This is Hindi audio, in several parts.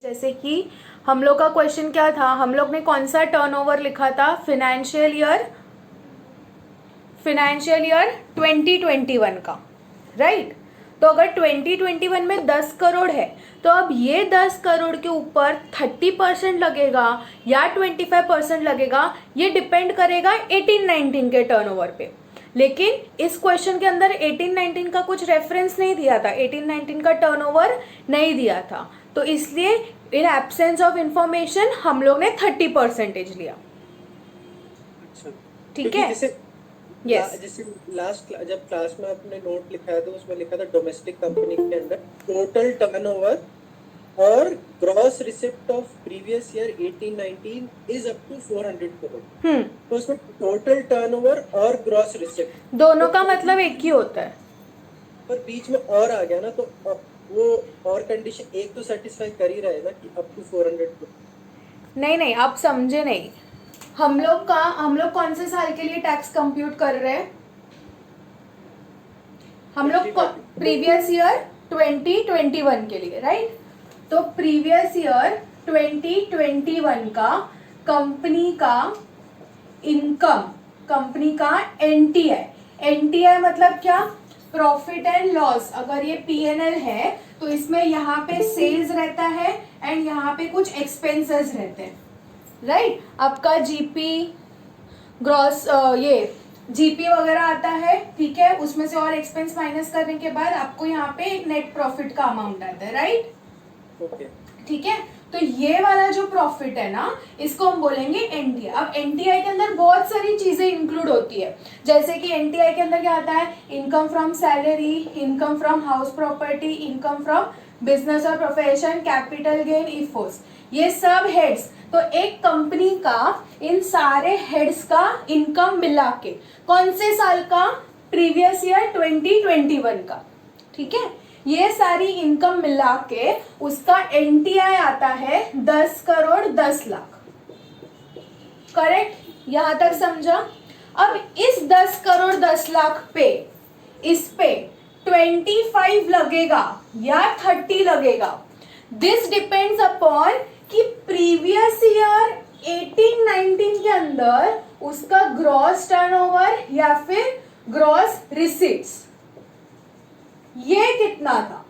जैसे कि हम लोग का क्वेश्चन क्या था, हम लोग ने कौन सा टर्नओवर लिखा था, फाइनेंशियल ईयर 2021 का, राइट। तो अगर 2021 में 10 करोड़ है तो अब ये 10 करोड़ के ऊपर 30% लगेगा या 25% लगेगा, ये डिपेंड करेगा 18-19 के टर्नओवर पे। लेकिन इस क्वेश्चन के अंदर 18-19 का कुछ रेफरेंस नहीं दिया था, 18-19 का टर्नओवर नहीं दिया था, तो इसलिए इन एब्सेंस ऑफ इंफॉर्मेशन हम लोग ने 30% लिया। अच्छा, ठीक क्योंकि है, जैसे यस। जैसे लास्ट जब क्लास में आपने नोट लिखा है तो उसमें लिखा था डोमेस्टिक कंपनी के अंदर टोटल टर्नओवर और gross receipt of previous year 18-19 is up to 400 crore. तो उसमें टोटल टर्नओवर और ग्रॉस रिसिप्ट दोनों का मतलब एक ही होता है, पर बीच में और आ गया ना, तो अब वो और कंडीशन एक तो सेटिस्फाई कर ही रहेगा कि अप टू 400 करोड़। नहीं आप समझे नहीं। हम लोग कौन से साल के लिए टैक्स कंप्यूट कर रहे हैं, हम लोग प्रीवियस ईयर 2021 के लिए, राइट। तो प्रीवियस ईयर 2021 का कंपनी का इनकम, कंपनी का एनटीआई मतलब क्या, प्रॉफिट एंड लॉस। अगर ये पीएनएल है तो इसमें यहाँ पे सेल्स रहता है एंड यहाँ पे कुछ एक्सपेंसेस रहते हैं, राइट। आपका जीपी ग्रॉस ये जीपी वगैरह आता है, ठीक है, उसमें से और एक्सपेंस माइनस करने के बाद आपको यहाँ पे एक नेट प्रॉफिट का अमाउंट आता है, राइट। ओके, ठीक है, तो ये वाला जो प्रॉफिट है ना, इसको हम बोलेंगे एनटीआई। अब एनटीआई के अंदर बहुत सारी चीजें इंक्लूड होती है, जैसे कि एनटीआई के अंदर क्या आता है, income from salary, income from house property, income from business और प्रोफेशन, कैपिटल गेन, इफोर्स, ये सब हेड्स। तो एक कंपनी का इन सारे हेड्स का इनकम मिला के कौन से साल का, प्रीवियस ईयर 2021 का, ठीक है, ये सारी इनकम मिला के उसका एनटीआई आता है 10 करोड़ 10 लाख, करेक्ट, यहां तक समझा। अब इस 10 करोड़ 10 लाख पे, इस पे 25 लगेगा या 30 लगेगा, दिस डिपेंड्स अपॉन कि प्रीवियस ईयर 18-19 के अंदर उसका ग्रॉस टर्नओवर या फिर ग्रॉस रिसीट्स ये कितना था।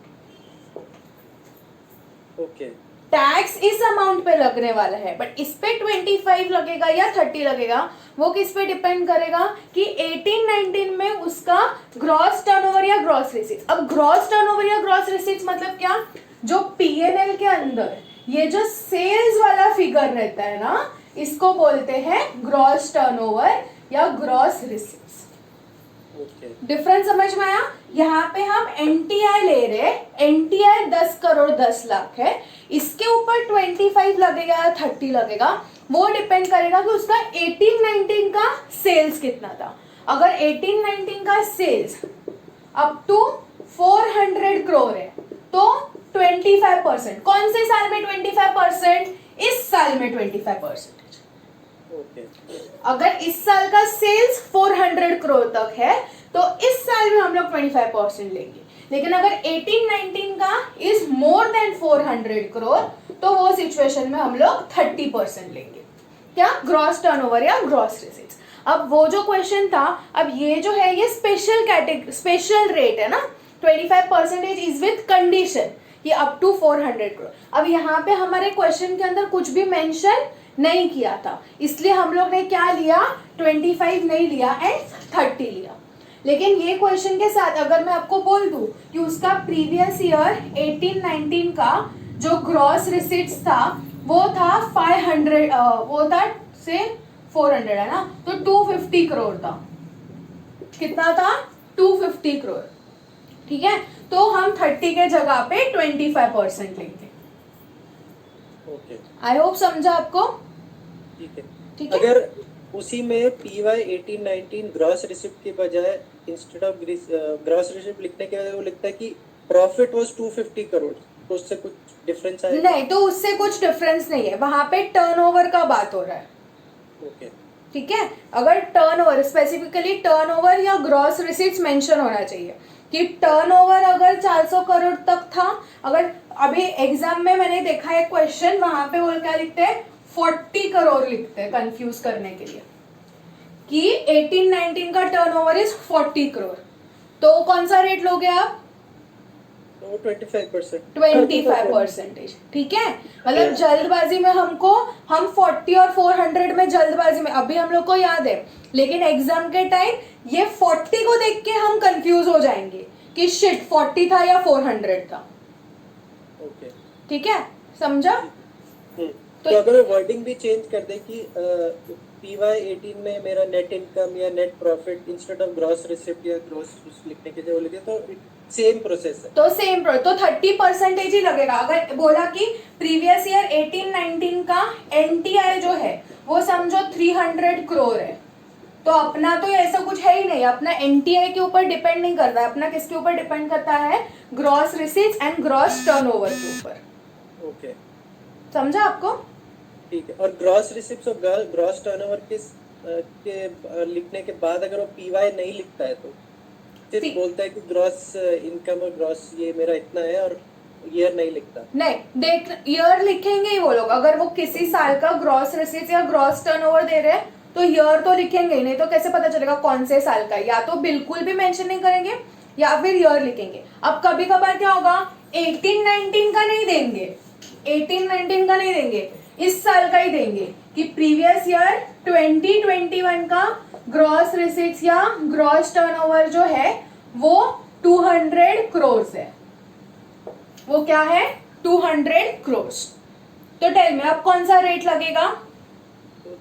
ओके, टैक्स इस अमाउंट पे लगने वाला है, बट इस पे 25 लगेगा या 30 लगेगा, वो किस पे डिपेंड करेगा कि 18-19 में उसका ग्रॉस टर्नओवर या ग्रॉस रिसीट्स। अब ग्रॉस टर्नओवर या ग्रॉस रिसीट्स मतलब क्या, जो पीएनएल के अंदर ये जो सेल्स वाला फिगर रहता है ना, इसको बोलते हैं ग्रॉस टर्नओवर या ग्रॉस रिसीट्स। डिफरेंस समझ में आया। यहाँ पे हम एनटीआई ले रहे, एनटीआई 10 करोड़ 10 लाख है, इसके ऊपर 25 लगेगा या 30 लगेगा, वो डिपेंड करेगा कि उसका 18-19 का सेल्स कितना था। अगर 18-19 का सेल्स अप टू 400 करोड़ है तो 25%, कौन से साल में 25%, इस साल में 25%। अगर इस साल का सेल्स 400 करोड़ तक है तो इस साल में हम लोग 25% लेंगे, लेकिन अगर 18-19 का इज मोर देन 400 करोड़ तो वो सिचुएशन में हम लोग 30% लेंगे, क्या, ग्रॉस टर्नओवर या ग्रॉस रिसीट्स। अब वो जो क्वेश्चन था, अब ये जो है ये स्पेशल रेट है ना, 25% इज विथ कंडीशन कि अप टू 400 करोड़। अब यहाँ पे हमारे क्वेश्चन के अंदर कुछ भी मेंशन नहीं किया था, इसलिए हम लोग ने क्या लिया, 25 नहीं लिया एंड 30 लिया। लेकिन ये क्वेश्चन के साथ अगर मैं आपको बोल दूं कि उसका प्रीवियस ईयर 18-19 का जो ग्रॉस रिसीट्स था वो था 500, वो था से 400 है ना, तो 250 करोड़ था, कितना था, 250 करोड़, ठीक है, तो हम 30 के जगह पे 25% लेंगे। आई होप समझा आपको, ठीक है। अगर उसी में पीवाई 18-19 ग्रॉस रिसिप्ट के बजाय इंस्टेड ऑफ ग्रॉस रिसिप्ट लिखने के बजाय वो लिखता है कि प्रॉफिट वाज 250 करोड़, तो उससे कुछ डिफरेंस आएगा? नहीं, तो उससे कुछ डिफरेंस नहीं है, वहां पे टर्नओवर का बात हो रहा है। ओके, ठीक है, अगर टर्नओवर, स्पेसिफिकली टर्नओवर या ग्रॉस रिसीट्स मेंशन होना चाहिए, कि टर्नओवर अगर 400 करोड़ तक था, अगर अभी एग्जाम में मैंने देखा है क्वेश्चन, वहां पे वो क्या लिखते हैं 40 करोड़ लिखते हैं कंफ्यूज करने के लिए कि 18-19 का टर्नओवर इज 40 करोड़। तो कौन सा रेट लोगे आप? तो 25%। 25%। ठीक है, मतलब जल्दबाजी में हम 40 और 400 में जल्दबाजी में, अभी हम लोग को याद है, लेकिन एग्जाम के टाइम ये 40 को देख के हम कंफ्यूज हो जाएंगे कि शिट 40 था या 400 था। ओके, ठीक है, समझा? तो अगर वर्डिंग भी चेंज कर दे कि PY18 में मेरा नेट इनकम या net profit instead of gross receipt या ग्रॉस लिखने के जगह लिखे तो सेम प्रोसेस है। तो सेम तो 30% ही लगेगा। अगर बोला कि प्रीवियस ईयर 18-19 का एनटीआई जो है वो समझो 300 करोड़ है, तो अपना तो ऐसा कुछ है ही नहीं, अपना एनटीआई के ऊपर डिपेंड नहीं करता है, अपना किसके ऊपर डिपेंड करता है? Gross receipts and gross turnover के ऊपर। ओके, समझा आपको? ठीक है। और ग्रॉस रिसिप्ट्स और ग्रॉस टर्नओवर के लिखने के बाद अगर वो पीवाई नहीं लिखता है तो सिर्फ बोलता है कि ग्रॉस इनकम और ग्रॉस ये मेरा इतना है और ईयर नहीं लिखता। नहीं, देख ईयर लिखेंगे ही वो लोग, अगर वो किसी साल का ग्रॉस रिसीट्स या ग्रॉस टर्नओवर दे रहे हैं तो ईयर तो लिखेंगे ही, नहीं तो कैसे पता चलेगा कौन से साल का? या तो बिल्कुल भी मेंशन नहीं करेंगे या फिर ईयर लिखेंगे। अब कभी कभार क्या होगा, 18-19 का नहीं देंगे, 18-19 का नहीं देंगे, इस साल का ही देंगे कि प्रीवियस ईयर 2021 का ग्रॉस रिसीट्स या ग्रॉस टर्नओवर जो है वो 200 करोड़ है। वो क्या है? 200 करोड़। तो टेल में अब कौन सा रेट लगेगा?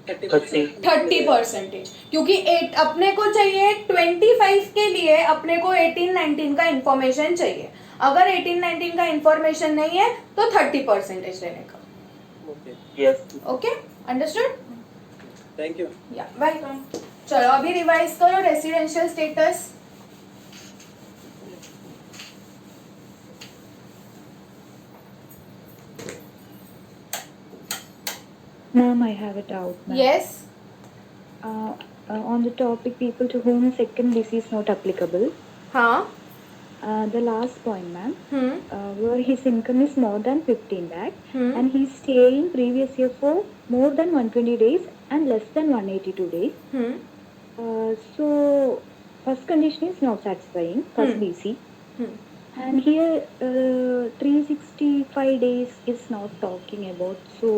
30%, क्योंकि अपने को चाहिए 25 के लिए अपने को 18-19 का इंफॉर्मेशन चाहिए। अगर 18-19 का इंफॉर्मेशन नहीं है तो 30% लेने का। Okay, understood? Thank you. या वेलकम। चलो अभी रिवाइज करो residential status. Ma'am, I have a doubt, ma'am. Yes. On the topic, people to whom second BC is not applicable. हाँ. The last point, ma'am, Hmm. where his income is more than 15 lakh Hmm. and he's staying previous year for more than 120 days and less than 182 days. Hmm. So, first condition is not satisfying, first BC. Hmm. And here 365 days is not talking about. So,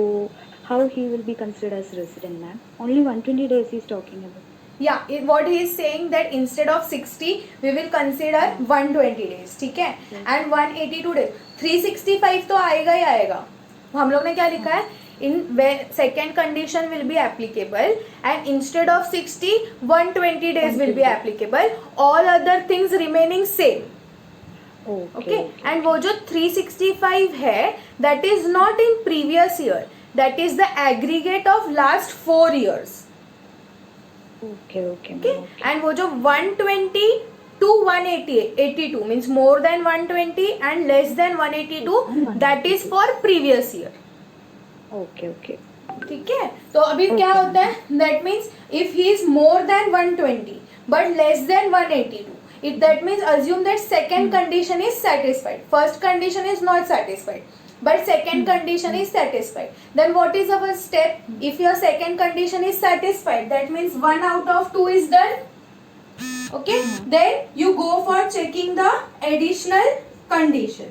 how he will be considered as resident, ma'am? Only 120 days he's talking about. Yeah, what he is saying that instead of 60 we will consider 120 days, ठीक है? And 182 days, 365 तो आएगा ही आएगा। हम लोग ने क्या लिखा है? In second condition will be applicable and instead of 60 120 days will be applicable, all other things remaining same. Okay. And वो जो 365 है that is not in previous year, that is the aggregate of last 4 years. Okay. And वो जो 120 to 182 means more than 120 and less than 182, that is for previous year. Okay. ठीक है, तो अभी क्या होता है? That means if he is more than 120 but less than 182, that means assume that second condition is satisfied, first condition is not satisfied but second condition is satisfied. Then what is our step? If your second condition is satisfied, that means 1 out of 2 is done. Okay, then you go for checking the additional condition.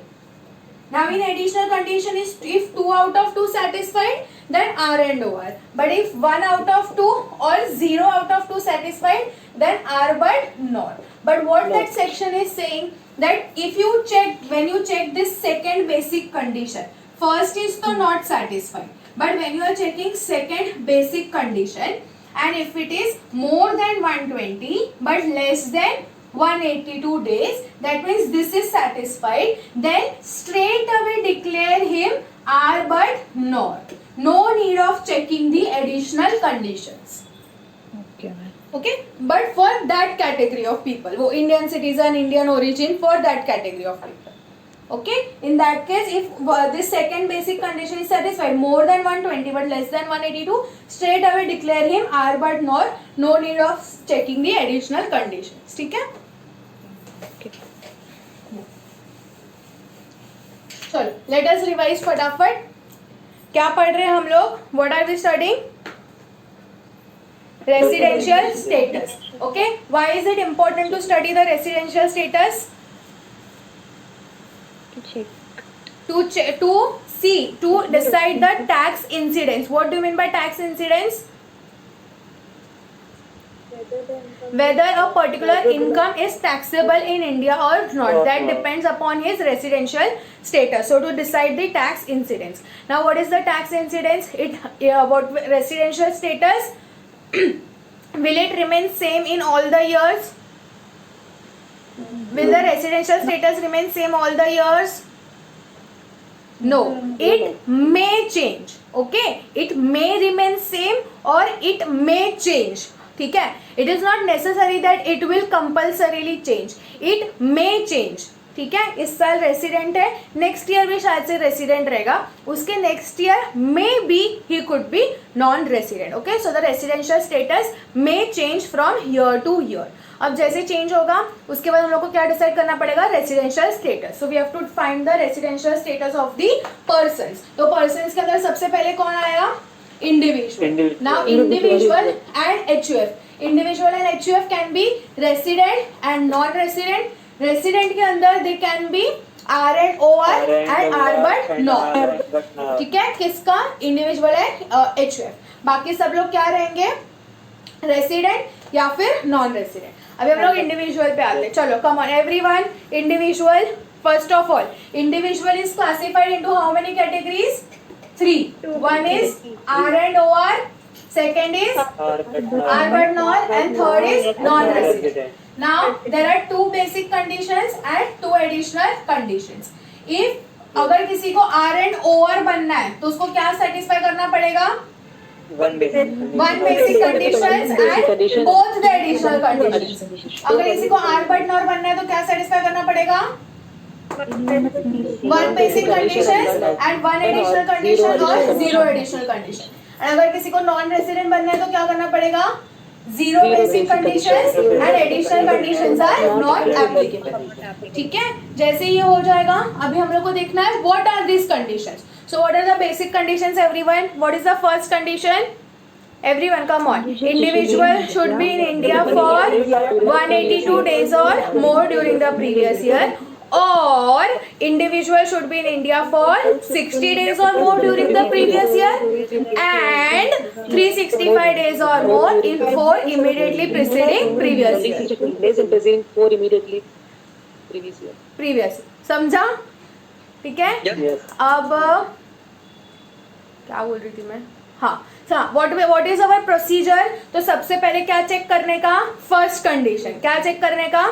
Now in additional condition is if 2 out of 2 satisfied, then R and OR. But if 1 out of 2 or 0 out of 2 satisfied, then R but NOR. But what that section is saying, that if you check, when you check this second basic condition, first is to not satisfied, but when you are checking second basic condition and if it is more than 120 but less than 182 days, that means this is satisfied, then straight away declare him R but NOR. No need of checking the additional conditions. Okay, ma'am. Okay, but for that category of people, वो Indian citizen, Indian origin, for that category of people. Okay, in that case, if this second basic condition is satisfied, more than 120 but less than 182, straight away declare him R but NOR. No need of checking the additional conditions. ठीक है? Okay. चलो लेट अस रिवाइज फटाफट. क्या पढ़ रहे हैं हम लोग? What are we studying? Residential status. Okay, why is it important to study the residential status? To check. To decide the tax incidence. What do you mean by tax incidence? Whether a particular income is taxable in India or not, that depends upon his residential status. So to decide the tax incidence. Now what is the tax incidence? What residential status? Will it remain same in all the years? Will the residential status remain same all the years? No, it may change. Okay, it may remain same or it may change. ठीक है, it is not necessary that it will compulsorily change. It may change. ठीक है, इस साल रेसिडेंट है, नेक्स्ट ईयर भी शायद से रेसिडेंट रहेगा, उसके next year may be he could be non resident. Okay, so the residential status may change from year two year. अब जैसे चेंज होगा उसके बाद हम लोग को क्या डिसाइड करना पड़ेगा? Residential status. So we have to find the residential status of the persons. तो पर्सन्स के अंदर सबसे पहले कौन आएगा? Individual. Now individual and HUF. Individual and HUF can be resident and non resident. Resident के अंदर they can be R and OR and R but not. ठीक है, किसका? Individual and HUF. बाकी सब लोग क्या रहेंगे? रेसिडेंट या फिर नॉन रेसिडेंट. अभी हम लोग इंडिविजुअल पे आते हैं. चलो come on everyone. Individual, first of all individual is classified into how many categories? 3. One is R and OR, second is R but not, and third is non-resident. Now there are 2 basic conditions and 2 additional conditions. If अगर किसी को R and OR बनना है तो उसको क्या सेटिस्फाई करना पड़ेगा? One basic conditions and both the additional conditions. अगर किसी को R but not बनना है तो क्या सेटिस्फाई करना पड़ेगा? One basic conditions and one additional condition or 0 additional condition. और अगर किसी को नॉन रेसिडेंट बनना है तो क्या करना पड़ेगा? 0 basic conditions and additional conditions are not applicable. ठीक है, जैसे ये हो जाएगा अभी हम लोग को देखना है what are these conditions. So what are the basic conditions everyone? What is the first condition? Everyone come on. Individual should be in India for 182 days or more during the previous year, or individual should be in India for 60 days or more during the previous year, and 365 days or more for immediately preceding previous year. Days in present for immediately previous year. Previous. समझा? ठीक है. Yes. अब क्या बोल रही थी मैं? हाँ, व्हाट इज अवर प्रोसीजर? तो सबसे पहले क्या चेक करने का? First condition. क्या चेक करने का?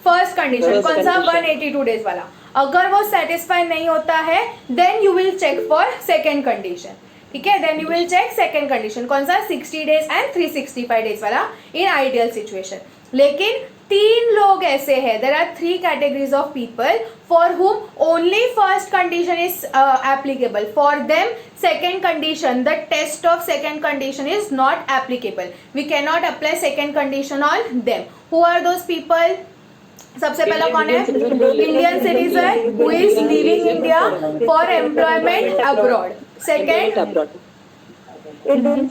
First condition. कौन सा? 182 डेज वाला. अगर वो सेटिस्फाई नहीं होता है then you will check for second condition. ठीक है, then you will check second condition. कौन सा? 60 डेज एंड 365 डेज वाला इन आइडियल सिचुएशन. लेकिन 3 लोग ऐसे हैं, there are 3 categories of people for whom only first condition is applicable. For them second condition, the test of second condition is not applicable. We cannot apply second condition on them. Who are those people? सबसे पहला कौन है? Indian citizen who is leaving India for employment abroad. Second, Indian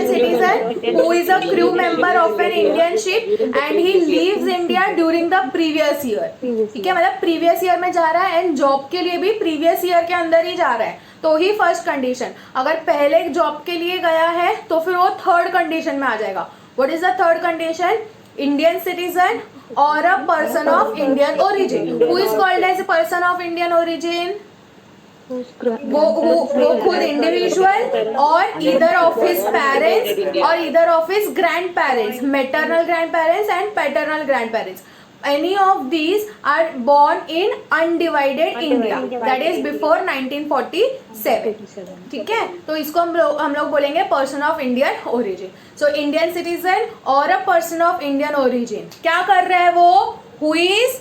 citizen who is a crew member of an Indian ship and he leaves India during the previous year. ठीक है, मतलब प्रीवियस ईयर में जा रहा है एंड जॉब के लिए भी प्रीवियस ईयर के अंदर ही जा रहा है, तो ही फर्स्ट कंडीशन. अगर पहले जॉब के लिए गया है तो फिर वो थर्ड कंडीशन में आ जाएगा. What is the third condition? Indian citizen और a person of Indian origin. Who is called as a person of Indian origin? वो खुद इंडिविजुअल और इधर ऑफ हिज पेरेंट्स और either of his grandparents, maternal grand parents and paternal grandparents. Any of these are born in undivided India, that is before 1947. ठीक है, तो इसको हम लोग बोलेंगे person of Indian origin. So Indian citizen और a person of Indian origin क्या कर रहा है? वो who is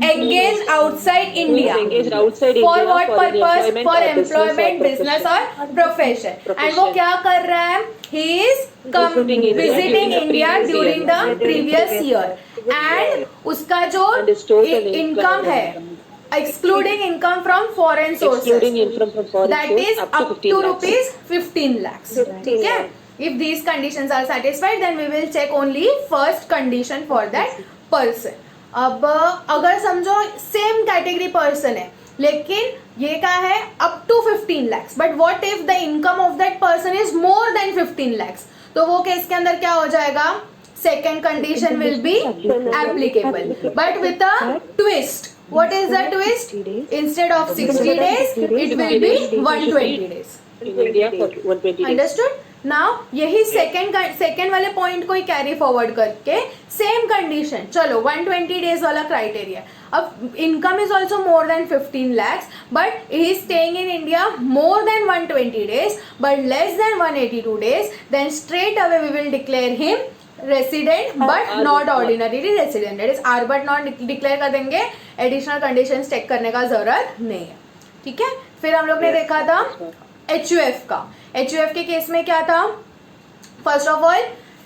engaged outside India. For what purpose? For employment, business or profession. And वो क्या कर रहा है? He is visiting India during the previous year. And उसका जो इनकम है, excluding income from foreign sources. Excluding income from foreign That source is up to 15 lakhs. rupees 15 lakhs. ठीक है? If these conditions are satisfied, then we will check only first condition for that person. अब अगर समझो सेम कैटेगरी पर्सन है लेकिन ये क्या है up to 15 lakhs, but what if the income of that person is more than 15 lakhs, तो वो केस के अंदर क्या हो जाएगा? Second condition will be applicable, but with a twist. What is the twist? Instead of 60 days, it will be 120 days. In India for 120 days. Understood? Now यही सेकेंड वाले पॉइंट को ही कैरी फॉरवर्ड करके सेम कंडीशन, चलो 120 डेज वाला क्राइटेरिया. अब income is also more than 15 lakhs, but he is staying in India more than 120 days, but less than 182 days, then straight away we will declare him resident but not ordinary resident. That is R but not declare कर देंगे. एडिशनल कंडीशंस चेक करने का जरूरत नहीं है. ठीक है? फिर हम लोग ने देखा था HUF का. HUF के केस में क्या था? फर्स्ट ऑफ ऑल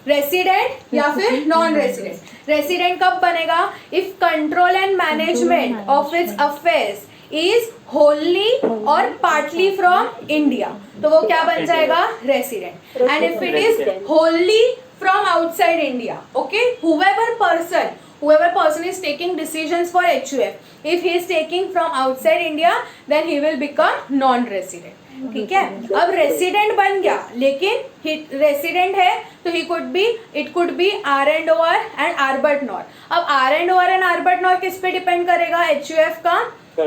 रेसिडेंट या फिर नॉन रेसिडेंट. रेसिडेंट कब बनेगा? If control and management of its affairs is Holi और पार्टली फ्रॉम इंडिया, तो वो क्या बन जाएगा? Resident. And if it is Holi from outside India, okay, whoever person is taking decisions for HUF, if he is taking from outside India, then he will become non-resident. ठीक है? अब रेसिडेंट बन गया लेकिन रेसिडेंट है तो it could be R and OR and R but nor. अब R and OR and R but nor किस पे डिपेंड करेगा? HUF का,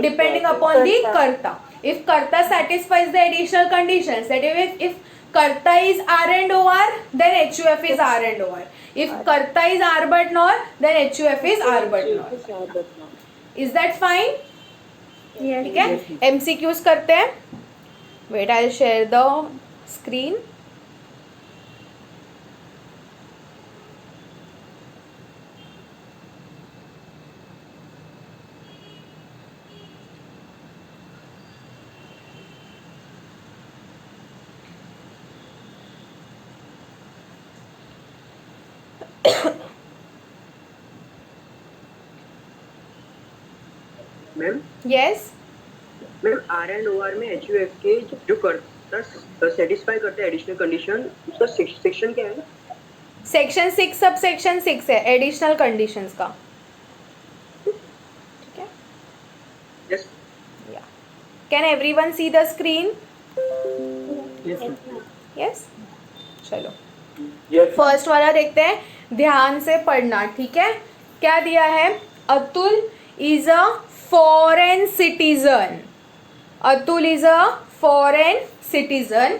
डिपेंडिंग अपॉन दी कर्ता. If कर्ता satisfies the additional conditions, that if Karta is R and OR, then HUF is R and OR. If Karta is R but nor, then HUF is R but nor. Is that fine? Yes. ठीक है? MCQs करते हैं. Wait, I'll share the screen. Ma'am Yes. Ma'am R and O R में HUF के जो करता सेटिस्फाई करते हैं एडिशनल कंडीशन, उसका सेक्शन क्या है? सेक्शन 6 सब सेक्शन 6 है एडिशनल कंडीशंस का. ठीक है? Yes Yeah. Can everyone see the screen? Yes. चलो फर्स्ट वाला देखते हैं. ध्यान से पढ़ना. ठीक है? क्या दिया है? Atul is a foreign citizen. Atul is a foreign citizen.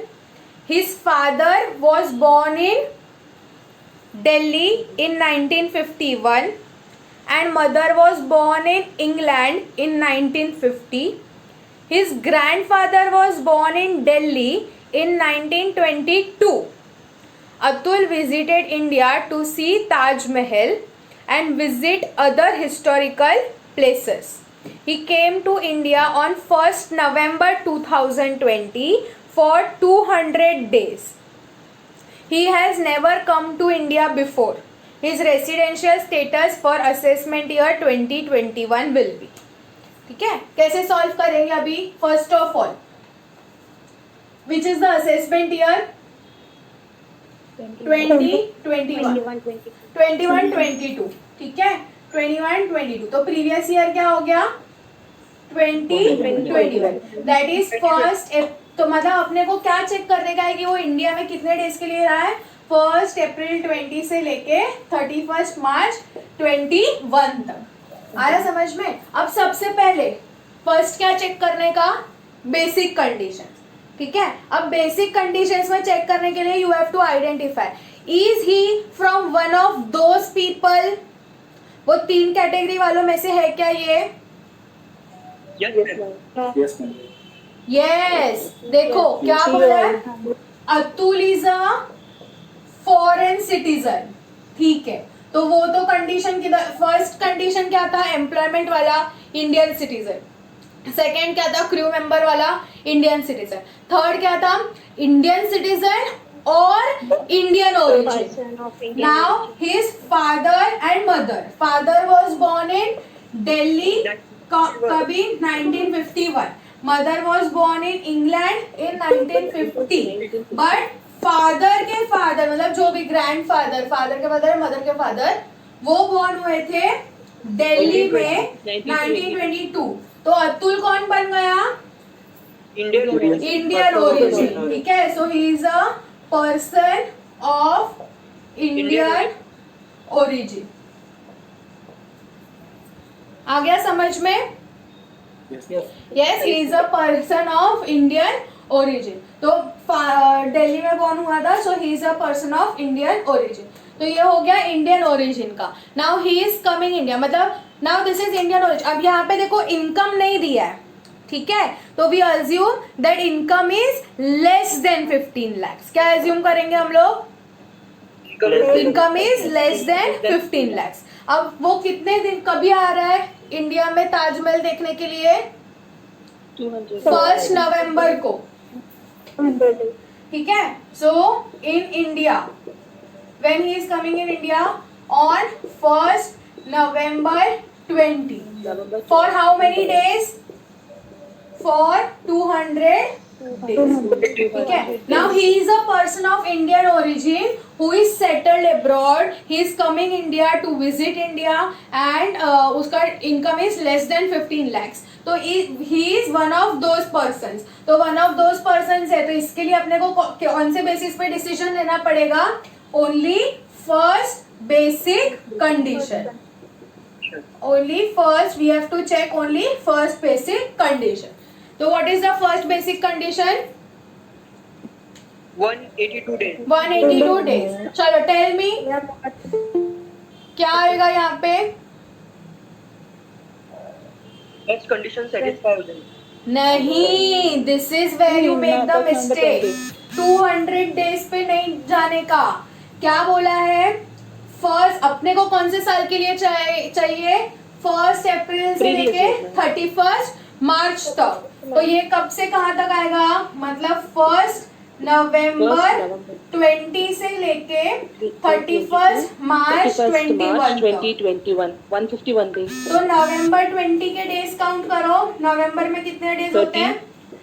His father was born in Delhi in 1951 and mother was born in England in 1950. His grandfather was born in Delhi in 1922. Atul visited India to see Taj Mahal and visit other historical places. He came to India on 1st November 2020 for 200 days. He has never come to India before. His residential status for assessment year 2021 will be. ठीक है? कैसे सॉल्व करेंगे अभी? First of all which is the assessment year? 21-22. ठीक है? 21-22. तो प्रीवियस ईयर क्या हो गया? 2021. That is first. तो मतलब अपने को क्या चेक करने का है कि वो इंडिया में कितने डेज के लिए रहा है? 1 अप्रैल 20 से लेके 31 मार्च 21 तक. आ रहा समझ में? अब सबसे पहले फर्स्ट क्या चेक करने का? Basic condition. ठीक है? अब बेसिक कंडीशंस में चेक करने के लिए you have to identify is he from one of those people. वो 3 कैटेगरी वालों में से है क्या ये? Yes ma'am. यस. देखो क्या बोला है? Atul is a foreign citizen. ठीक है? तो वो तो कंडीशन की फर्स्ट कंडीशन क्या था? एम्प्लॉयमेंट वाला इंडियन सिटीजन. सेकेंड क्या था? क्रू मेंबर वाला इंडियन सिटीजन. थर्ड क्या था? इंडियन सिटीजन और Indian origin. Now his father and mother. Father was born in Delhi. कभी 1951. Mother was born in England in 1950. But father के फादर मतलब जो भी ग्रैंड फादर, फादर के फादर, मदर के फादर, वो बोर्न हुए थे दिल्ली में 1922. तो अतुल कौन बन गया? Indian origin. ठीक है. So he is a person of Indian origin. आ गया समझ में? Yes, he is a person of Indian origin. तो दिल्ली में बॉर्न हुआ था, so he is a person of Indian origin. तो ये हो गया इंडियन ओरिजिन का. Now he is coming India, मतलब now this is Indian origin. अब यहाँ पे देखो इनकम नहीं दिया है, ठीक है. तो we assume that income is less than 15 lakhs. क्या अज्यूम करेंगे हम लोग? Income is less than 15 lakhs. अब वो कितने दिन कभी आ रहा है इंडिया में ताजमहल देखने के लिए? 1 नवंबर को. ठीक है. So in India when he is coming in India on 1st November 20. For how many days? For 200 days. Okay. Now he is a person of Indian origin who is settled abroad. He is coming India to visit India and उसका income is less than 15 lakhs. तो he is one of those persons. तो one of those persons है. तो इसके लिए अपने को कौन से बेसिस पे डिसीजन लेना पड़ेगा? Only first basic condition. Only first we have to check only first basic condition. So what is the first basic condition? 182 days. 182 days. चलो tell me क्या आएगा यहाँ पे? First condition satisfy हो जाएगी. नहीं, this is where you make the mistake. 200 days पे नहीं जाने का. क्या बोला है? फर्स्ट अपने को कौन से साल के लिए चाहिए? 1 अप्रैल से लेके 31 मार्च तक. तो ये कब से कहाँ तक आएगा? मतलब 1 नवंबर 20 से लेके 31 मार्च 21 2021 151 days. तो नवंबर 20 के डेज काउंट करो. नवंबर में कितने डेज होते हैं?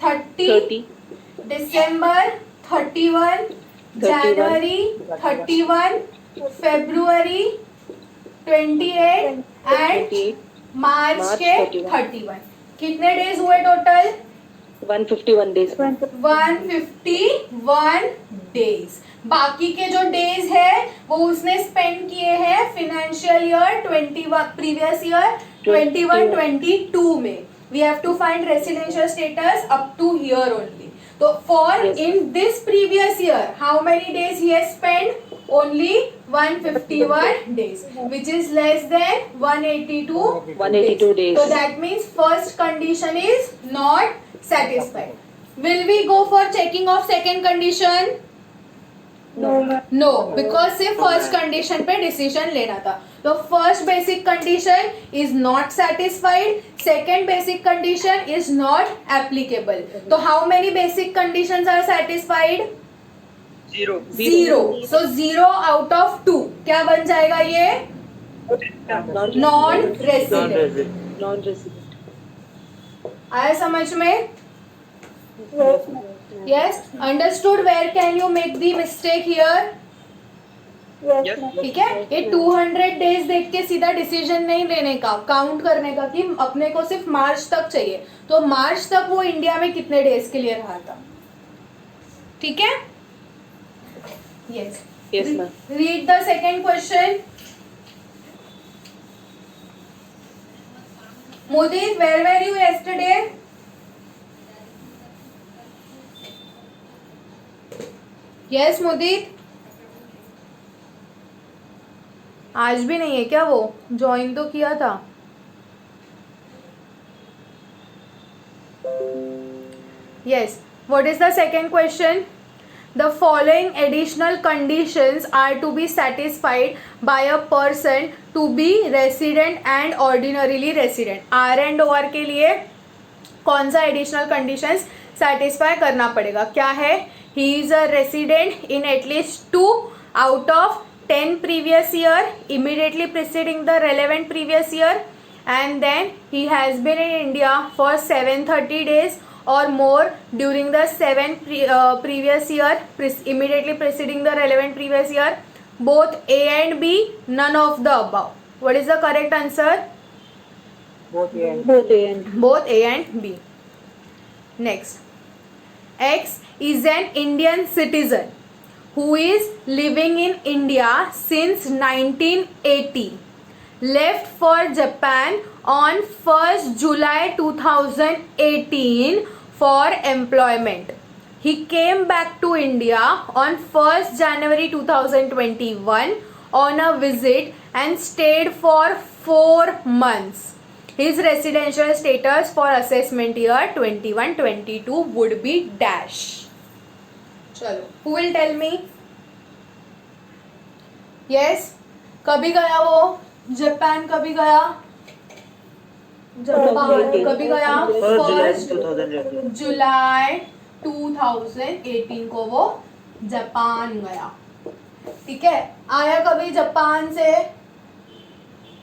30. दिसंबर 31, जनवरी 31, फरवरी 28 एंड मार्च के 31. कितने डेज हुए टोटल? 151 days. 151 डेज. बाकी के जो डेज है वो उसने स्पेंड किए हैं फाइनेंशियल ईयर 21 प्रीवियस ईयर 21-22 में. We have to find residential status up to here only. So for in this previous year, how many days he has spent? Only 151 days, which is less than 182 days. So that means first condition is not satisfied. Will we go for checking of second condition? No, because सिर्फ फर्स्ट कंडीशन पे डिसीजन लेना था. तो first basic condition is not satisfied. Second basic condition is not applicable. तो how many basic conditions are satisfied? 0. So 0 out of 2 क्या बन जाएगा? ये नॉन रेसिडेंट. आया समझ में? Yes, understood. Where can you make the mistake here? ठीक है. ये 200 डेज देख के सीधा डिसीजन नहीं लेने का, काउंट करने का कि अपने को सिर्फ मार्च तक चाहिए. तो मार्च तक वो इंडिया में कितने डेज के लिए रहा था? ठीक है. Yes ma'am. Read the second question. Mudit, where were you yesterday? Yes, मुदित. आज भी नहीं है क्या? वो ज्वाइन तो किया था. Yes. What is the second question? The following additional conditions are to be satisfied by a person to be resident and ordinarily resident. R and OR के लिए कौन सा additional conditions satisfy करना पड़ेगा? क्या है? He is a resident in at least 2 out of 10 previous year immediately preceding the relevant previous year, and then he has been in India for 730 days or more during the previous year, immediately preceding the relevant previous year. Both A and B, none of the above. What is the correct answer? Both A and Both A and B. Next, X is an Indian citizen who is living in India since 1980. Left for Japan on 1st July 2018 for employment. He came back to India on 1st January 2021 on a visit and stayed for 4 months. His residential status for assessment year 21-22 would be dash. चलो, who will tell me? Yes, कभी गया वो जापान? कभी गया जापान? कभी गया? 1 जुलाई 2018 को वो जापान गया. ठीक है, आया कभी जापान से?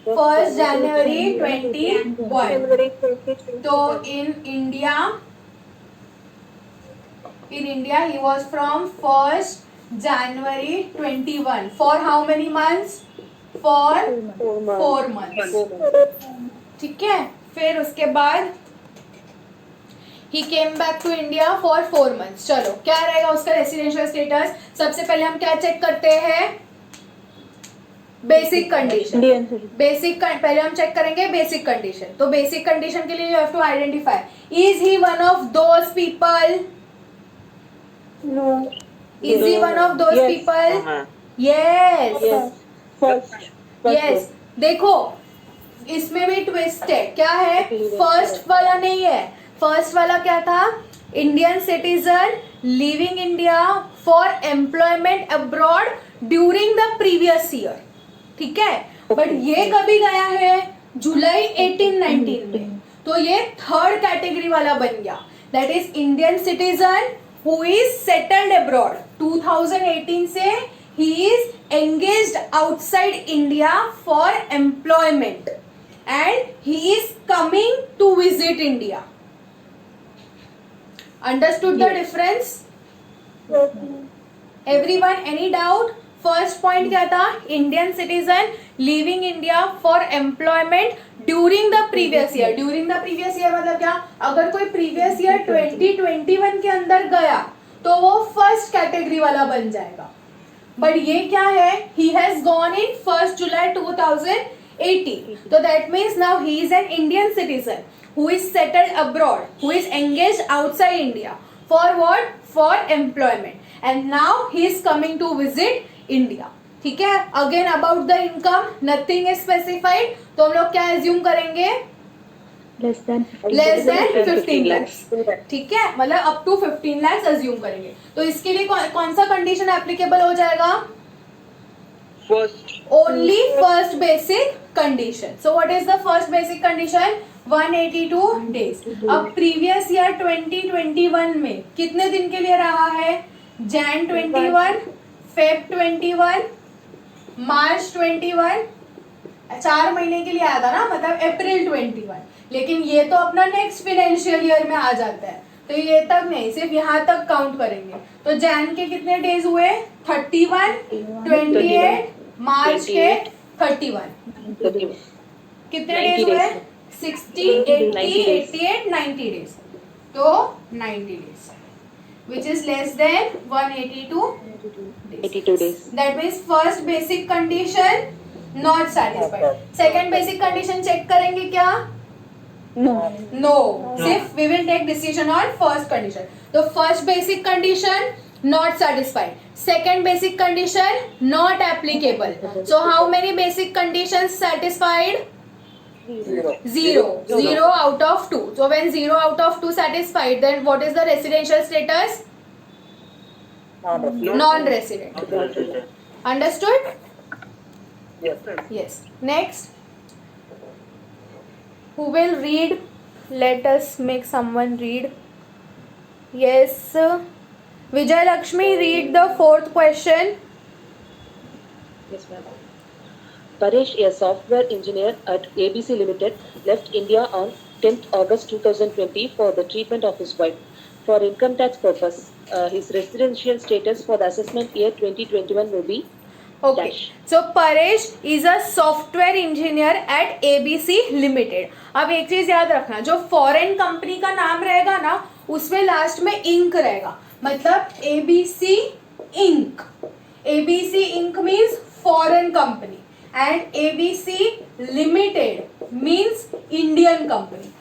1 जनवरी 21. तो in India he was from 1st January 21 for how many months? For 4 months. ठीक है, फिर उसके बाद he came back to India for 4 months. चलो, क्या रहेगा उसका रेसिडेंशियल स्टेटस? सबसे पहले हम क्या चेक करते हैं? Basic condition. बेसिक पहले हम चेक करेंगे बेसिक कंडीशन. तो बेसिक कंडीशन के लिए you have to identify, is he one of those people? No. Is he one of those people? Yes. Yes. देखो, इसमें भी ट्विस्ट है. क्या है? फर्स्ट वाला नहीं है. फर्स्ट वाला क्या था? Indian citizen living India for employment abroad during the previous year. ठीक है, बट ये कभी गया है? जुलाई 18-19 में. तो ये थर्ड कैटेगरी वाला बन गया. That is Indian citizen who is settled abroad. 2018 से he is engaged outside India for employment and he is coming to visit India. Understood the difference? Everyone, any doubt? First point क्या था? Indian citizen living India for employment during the previous year. During the previous year मतलब क्या? अगर कोई प्रीवियस ईयर 2021 के अंदर गया तो वो फर्स्ट कैटेगरी वाला बन जाएगा. बट ये क्या है? He has gone in 1 July 2018. तो that means now he is an Indian citizen who is settled abroad, who is engaged outside India for what? For employment. And now he is coming to visit India. ठीक है, again about the income nothing is specified. तो हम लोग क्या एज्यूम करेंगे? Less than 15 lakhs. ठीक है, मतलब अप टू 15 lakhs एज्यूम करेंगे. तो इसके लिए कौन सा कंडीशन एप्लीकेबल हो जाएगा? Only first basic condition. So what is the first basic condition? 182 days. अब प्रीवियस ईयर 2021 में कितने दिन के लिए रहा है? Jan 21, Feb 21, मार्च 21, 4 महीने के लिए आया था ना, मतलब अप्रैल 21. लेकिन ये तो अपना नेक्स्ट फाइनेंशियल ईयर में आ जाता है, तो ये तक नहीं, सिर्फ यहाँ तक काउंट करेंगे. तो जैन के कितने डेज हुए? 31, 28, मार्च के 31. कितने डेज हुए? 60, 80, 88, 90 डेज. तो 90 days which is less than 182 days. That means first basic condition not satisfied. Second basic condition check करेंगे क्या? No. सिर्फ we will take decision on first condition. तो first basic condition not satisfied. Second basic condition not applicable. So how many basic conditions satisfied? 0 out of 2. So when 0 out of 2 satisfied, then what is the residential status? Non-resident. Understood? Yes. Next. Who will read? Let us make someone read. Yes. Vijay Lakshmi, read the 4th question. Yes, ma'am. Paresh, a software engineer at ABC Limited, left India on 10th August 2020 for the treatment of his wife. For income tax purpose, his residential status for the assessment year 2021 will be okay dash. So Paresh is a software engineer at ABC limited. अब एक चीज याद रखना, जो फॉरेन कंपनी का नाम रहेगा ना उसमें लास्ट में इंक रहेगा, मतलब ABC Inc. ABC Inc means foreign company and ABC limited means Indian company.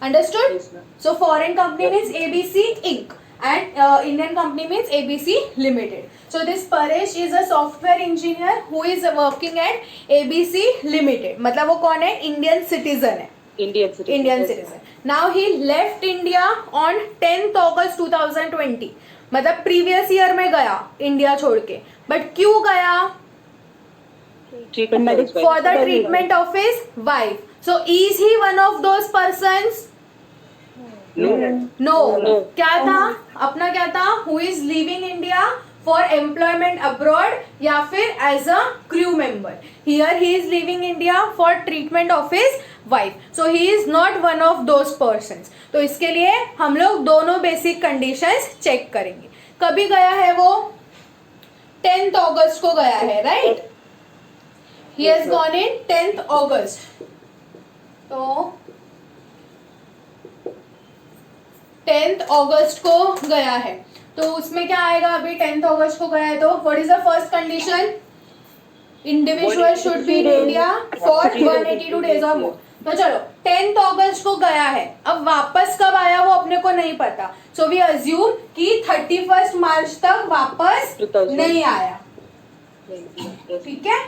Understood? Yes, ma'am. So foreign company means ABC Inc. and Indian company means ABC Limited. So this Paresh is a software engineer who is working at ABC Limited. मतलब वो कौन है? Indian citizen है. Indian citizen. Indian Yes, citizen. Now he left India on 10th August 2020. मतलब previous year में गया इंडिया छोड़ के. But क्यों गया? Treatment for his wife. For the treatment of his wife. So is he one of those persons? No. No. No. क्या था अपना, क्या था? Who is living India for employment abroad या फिर as a crew member. Here he is living India for treatment of his wife. So he is not one of those persons. तो इसके लिए हम लोग दोनों बेसिक कंडीशंस चेक करेंगे. कभी गया है वो? 10th अगस्त को गया है, right? He has gone in 10th अगस्त. तो 10th अगस्त को गया है, तो उसमें क्या आएगा? अभी 10th अगस्त को गया है तो what is the first condition? Individual should be in India for 182 days और मोर. तो चलो 10th अगस्त को गया है, अब वापस कब आया वो अपने को नहीं पता. सो वी अज्यूम कि 31 मार्च तक वापस 2000. नहीं आया. Yes. ठीक है,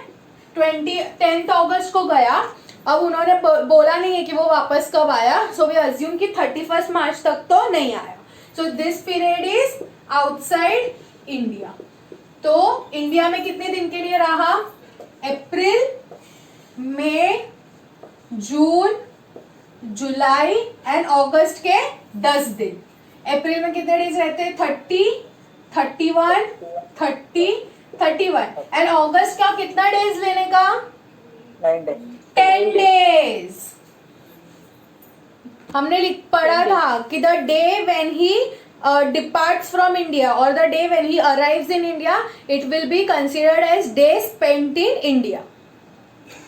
10th अगस्त को गया. अब उन्होंने बोला नहीं है कि वो वापस कब आया, सो वी अज्यूम कि 31 मार्च तक तो नहीं आया. So this period is outside India. तो इंडिया में कितने दिन के लिए रहा? अप्रैल, मई, जून, जुलाई एंड अगस्त के 10 दिन. अप्रैल में कितने डेज रहते हैं? 30, 31, 30, 31. एंड अगस्त का कितना डेज लेने का? 10 डेज. हमने पढ़ा था कि the day when he departs from India और the day when he arrives in India it will be considered as day spent in India.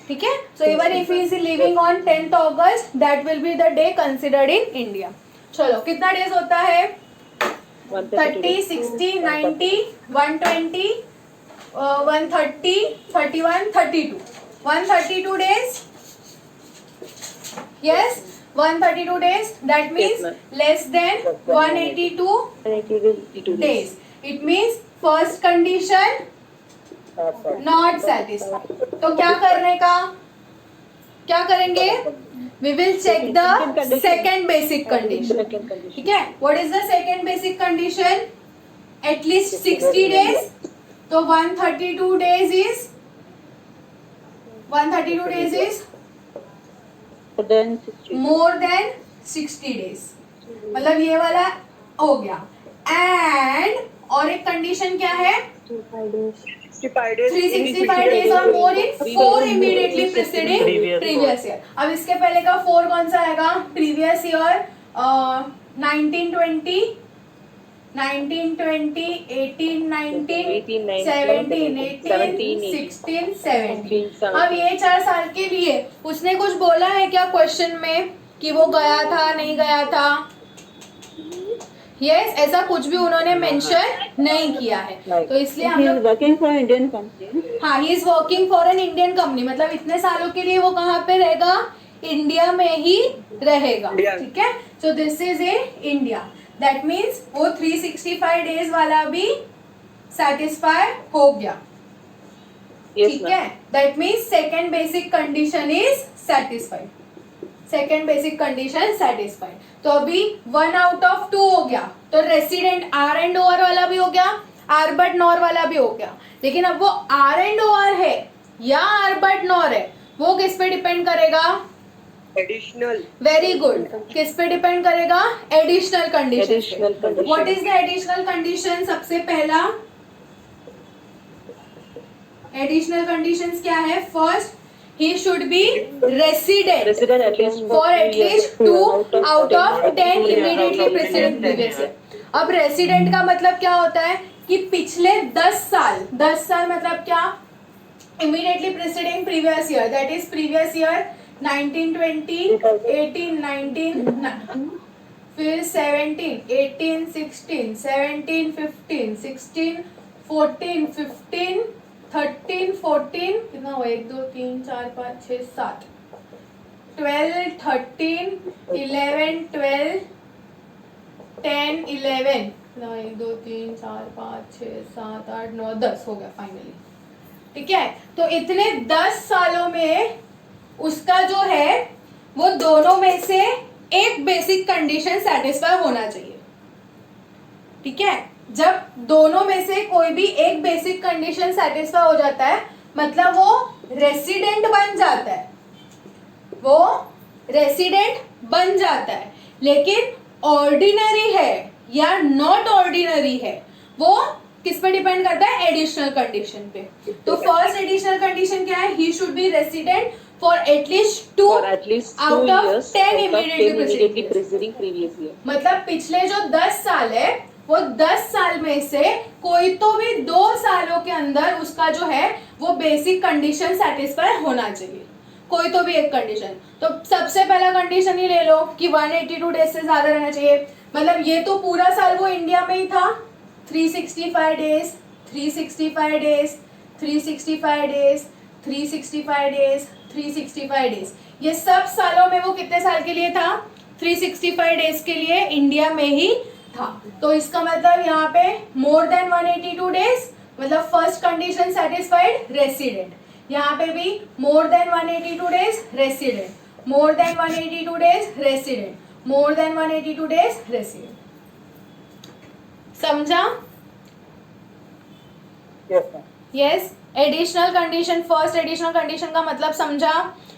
ठीक है, so even if he is living on 10th अगस्त that will be the day considered in India. चलो कितना डेज होता है? 30, 60, 90, 120, 130, 31, 32. 132 days. Yes, 132 days. That means ma'am. less than 182 days. It means first condition not satisfied. तो क्या करने का? क्या करेंगे? We will check the second basic condition. Second condition. ठीक है, what is the second basic condition? At least 60 days. तो 132 days is more than 60 days. मतलब ये वाला हो गया. एंड और एक कंडीशन क्या है? 65 days. 365 days और मोर इन 4 immediately preceding previous year. अब इसके पहले का 4 कौन सा आएगा? Previous year 1920, 18, 19, 17, 18, 16, 17. अब ये 4 साल के लिए उसने कुछ बोला है क्या क्वेश्चन में कि वो गया था नहीं गया था? यस, ऐसा कुछ भी उन्होंने मेंशन नहीं किया है. तो इसलिए हम लोग वर्किंग फॉर इंडियन कंपनी. हाँ, he is working for an Indian company. मतलब इतने सालों के लिए वो कहाँ पे रहेगा? इंडिया में ही रहेगा. India. ठीक है, so this is in India. That means वो 365 डेज वाला भी सेटिस्फाई हो गया. Yes, ठीक ma'am. है, that means second basic condition is satisfied. Second basic condition satisfied. तो अभी 1 out of 2 हो गया. तो रेसिडेंट आर एंड ओआर वाला भी हो गया, आर बट नॉर वाला भी हो गया. लेकिन अब वो आर एंड ओआर है या आर बट नॉर है, वो किस पे डिपेंड करेगा? एडिशनल. Very good. किस पे डिपेंड करेगा? Additional condition. Additional condition. What is the additional condition? सबसे पहला एडिशनल कंडीशंस क्या है? First, he should be resident Resident at least for at least 2 out of 10 10 immediately preceding previous year. अब रेसिडेंट का मतलब क्या होता है कि पिछले 10 साल मतलब क्या? Immediately preceding previous year, that is previous year 1920, 18, 19, फिर 17, 18, 16, 17, 15, 16, 14, 15, 13, 14, कितना हुआ? 1 2 3 4 5 6 7, 12, 13, 11, 12, 10, 11, 1 2 3 4 5 6 7 8 9 10 हो गया फाइनली। ठीक है, तो इतने 10 सालों में उसका जो है वो दोनों में से एक बेसिक कंडीशन सेटिस्फाई होना चाहिए। ठीक है, जब दोनों में से कोई भी एक बेसिक कंडीशन सेटिस्फाई हो जाता है मतलब वो रेसिडेंट बन जाता है, वो रेसिडेंट बन जाता है। लेकिन ऑर्डिनरी है या नॉट ऑर्डिनरी है वो किस पे डिपेंड करता है? एडिशनल कंडीशन पे। तो फर्स्ट एडिशनल कंडीशन क्या है? He should be resident for at least 2 out of 10 immediately preceding previous year. मतलब पिछले जो 10 साल है वो 10 साल में से कोई तो भी 2 सालों के अंदर उसका जो है वो बेसिक कंडीशन सेटिस्फाई होना चाहिए, कोई तो भी एक कंडीशन। तो सबसे पहला कंडीशन ही ले लो कि 182 डेज से ज्यादा रहना चाहिए। मतलब ये तो पूरा साल वो इंडिया में ही था, 365 days, 365 days, 365 days, 365 days, 365 days, ये सब सालों में वो कितने साल के लिए था? 365 डेज के लिए इंडिया में ही था। तो इसका मतलब यहाँ पे मोर देन 182 डेज मतलब फर्स्ट कंडीशन सेटिस्फाइड, रेसिडेंट। यहाँ पे भी more than 182 days resident, more than 182 days resident, more than 182 days resident. समझा? Yes. Additional condition, first additional condition का मतलब समझा?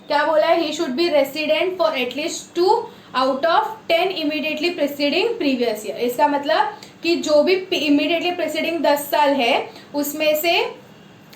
क्या बोला है? He should be resident for at least 2 out of 10 immediately preceding previous year. इसका मतलब कि जो भी इमीडिएटली प्रिसीडिंग 10 साल है उसमें से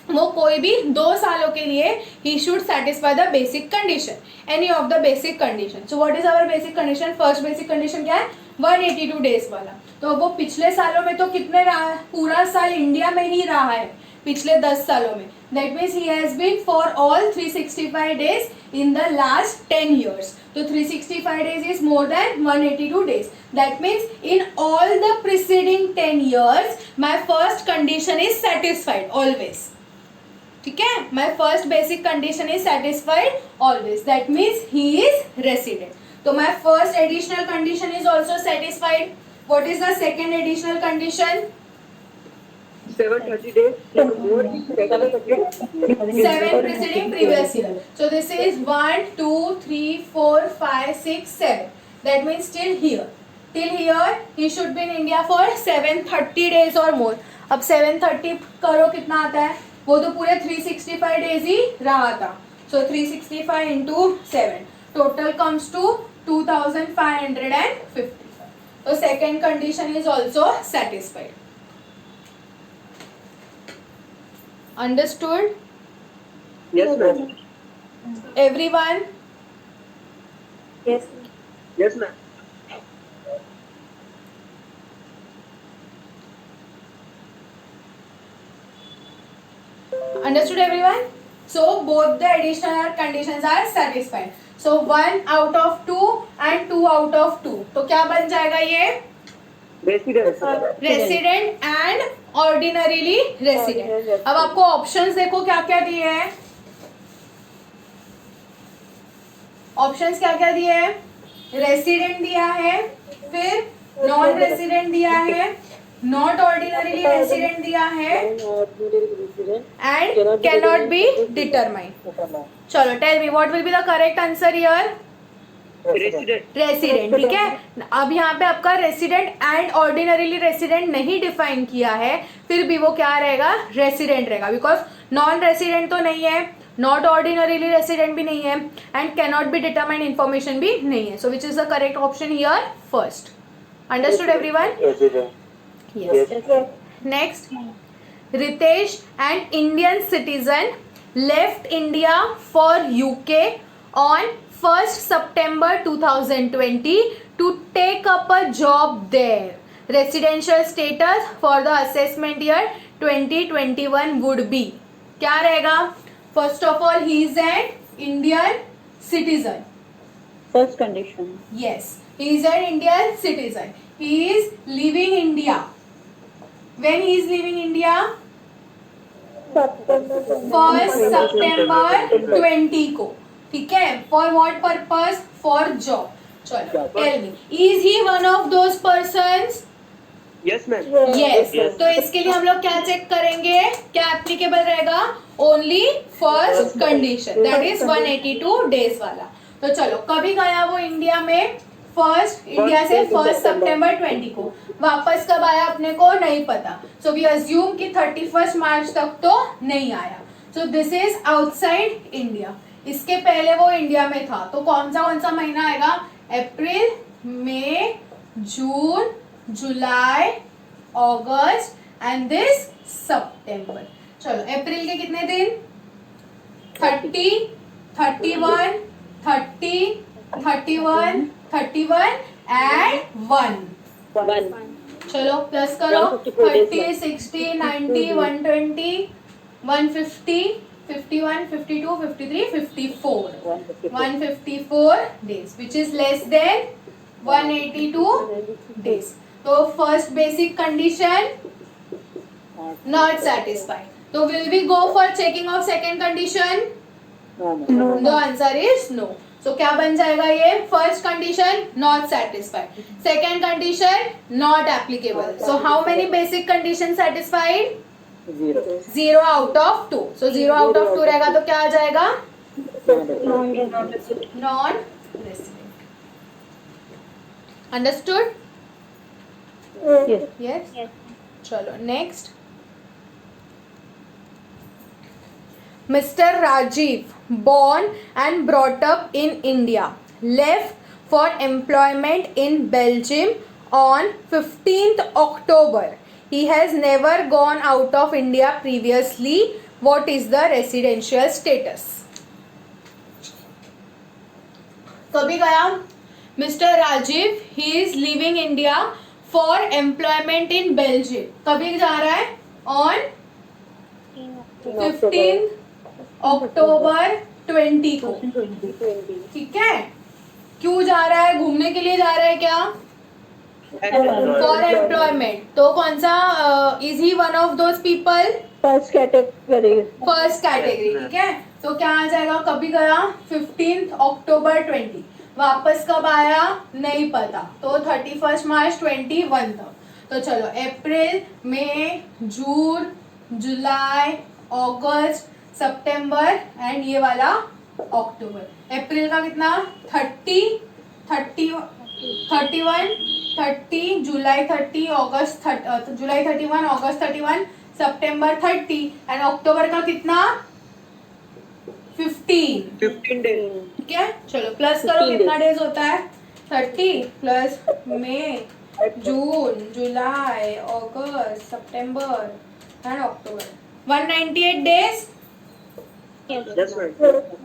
वो कोई भी 2 सालों के लिए he should satisfy the basic condition, any of the basic condition. So what is our basic condition? First basic condition क्या है? 182 डेज वाला। तो वो पिछले सालों में तो कितने रहा है? पूरा साल इंडिया में ही रहा है पिछले 10 सालों में। That means he has been for all 365 days in the last 10 years. तो 365 days is more than 182 days. That means in all the preceding 10 years, my first condition is satisfied always. ठीक है, my first basic condition is satisfied always. That means he is resident. So my first additional condition is also satisfied. What is the second additional condition? 730 days. More than 730 7 preceding previous year. So this is 1, 2, 3, 4, 5, 6, 7. That means till here. Till here he should be in India for 730 days or more. अब 730 करो कितना आता है? वो तो पूरे 365 डेज ही रहा था। So 365 into 7 total comes to 2555. So second condition is also satisfied. Understood? Yes, ma'am. Everyone? Yes, ma'am. Understood everyone? So both the additional conditions are satisfied. So 1 out of 2 and 2 out of 2. तो क्या बन जाएगा ये? Resident. Resident and ordinarily resident. अब आपको ऑप्शंस देखो क्या क्या दिए हैं। ऑप्शंस क्या क्या दिए हैं? रेसिडेंट दिया है, फिर नॉन रेसिडेंट दिया है, नॉट ऑर्डिनरीली रेसिडेंट दिया है and cannot be determined. चलो tell me what will be the correct answer here? Resident. Resident. ठीक है, अब यहाँ पे आपका रेसिडेंट एंड ऑर्डिनरीली रेसिडेंट नहीं डिफाइन किया है, फिर भी वो क्या रहेगा? रेसिडेंट रहेगा, बिकॉज नॉन रेसिडेंट तो नहीं है, नॉट ऑर्डिनरीली रेसिडेंट भी नहीं है and cannot be determined information भी नहीं है। So which is the correct option here? First. Understood everyone? Yes. Next, Ritesh, an Indian citizen, left India for UK on 1st September 2020 to take up a job there. Residential status for the assessment year 2021 would be, क्या रहेगा? First of all, he is an Indian citizen. First condition. Yes, he is an Indian citizen. He is leaving India. When he is leaving India? 1st September 20 को. ठीक है? For what purpose? For job. चलो, tell me. Is he one of those persons? Yes ma'am Yes. तो इसके लिए हम लोग क्या चेक करेंगे? क्या एप्लीकेबल रहेगा? Only first condition. That is 182 days वाला. तो चलो, कभी गया वो इंडिया में? फर्स्ट इंडिया से 1st सितंबर 20 को. वापस कब आया अपने को नहीं पता. सो वी अज्यूम कि 31st मार्च तक तो नहीं आया. So this is outside India. इसके पहले वो इंडिया में था, तो कौन सा महीना आएगा? अप्रैल, मई, June, July, August and this सितंबर. चलो, अप्रैल के कितने दिन? 30, 31, 30, 31, 31 एंड 1. 1. चलो प्लस करो. 154 days 30, 60, 90, 120, 150, 51, 52, 53, 54. 154 days, which is less than 182 days. तो first basic condition not satisfied. So will we go for checking of second condition? The answer is no. So क्या बन जाएगा ये? First condition not satisfied. Second condition not applicable. So how many basic conditions satisfied? 0 out of 2. So 0 out of 2 रहेगा तो क्या आ जाएगा? Non resident. Understood? Yes. Yes. चलो next. Mr. Rajiv, born and brought up in India, left for employment in Belgium on 15th October. He has never gone out of India previously. What is the residential status? कभी गया? Mr. Rajiv, he is leaving India for employment in Belgium. कभी जा रहा है? On 15th अक्टूबर 20 को. ठीक है? क्यों जा रहा है? घूमने के लिए जा रहा है क्या? For employment. तो कौन सा? Is he one of those people? First category. First category. ठीक है? तो क्या आ जाएगा? कभी गया? 15th अक्टूबर 20. वापस कब आया? नहीं पता. तो 31st मार्च 21 तक. तो चलो, अप्रैल, मई, June, July, August, September and ये वाला अक्टूबर. अप्रैल का कितना? 30, 31, 30, जुलाई 30, अगस्त जुलाई 31, अगस्त 31, सितंबर 30 एंड अक्टूबर का कितना? 15 डेज. ठीक है? चलो प्लस करो. 15 कितना डेज होता है? 30 plus May, June, July, August, September and October. 198 days. Yes ma'am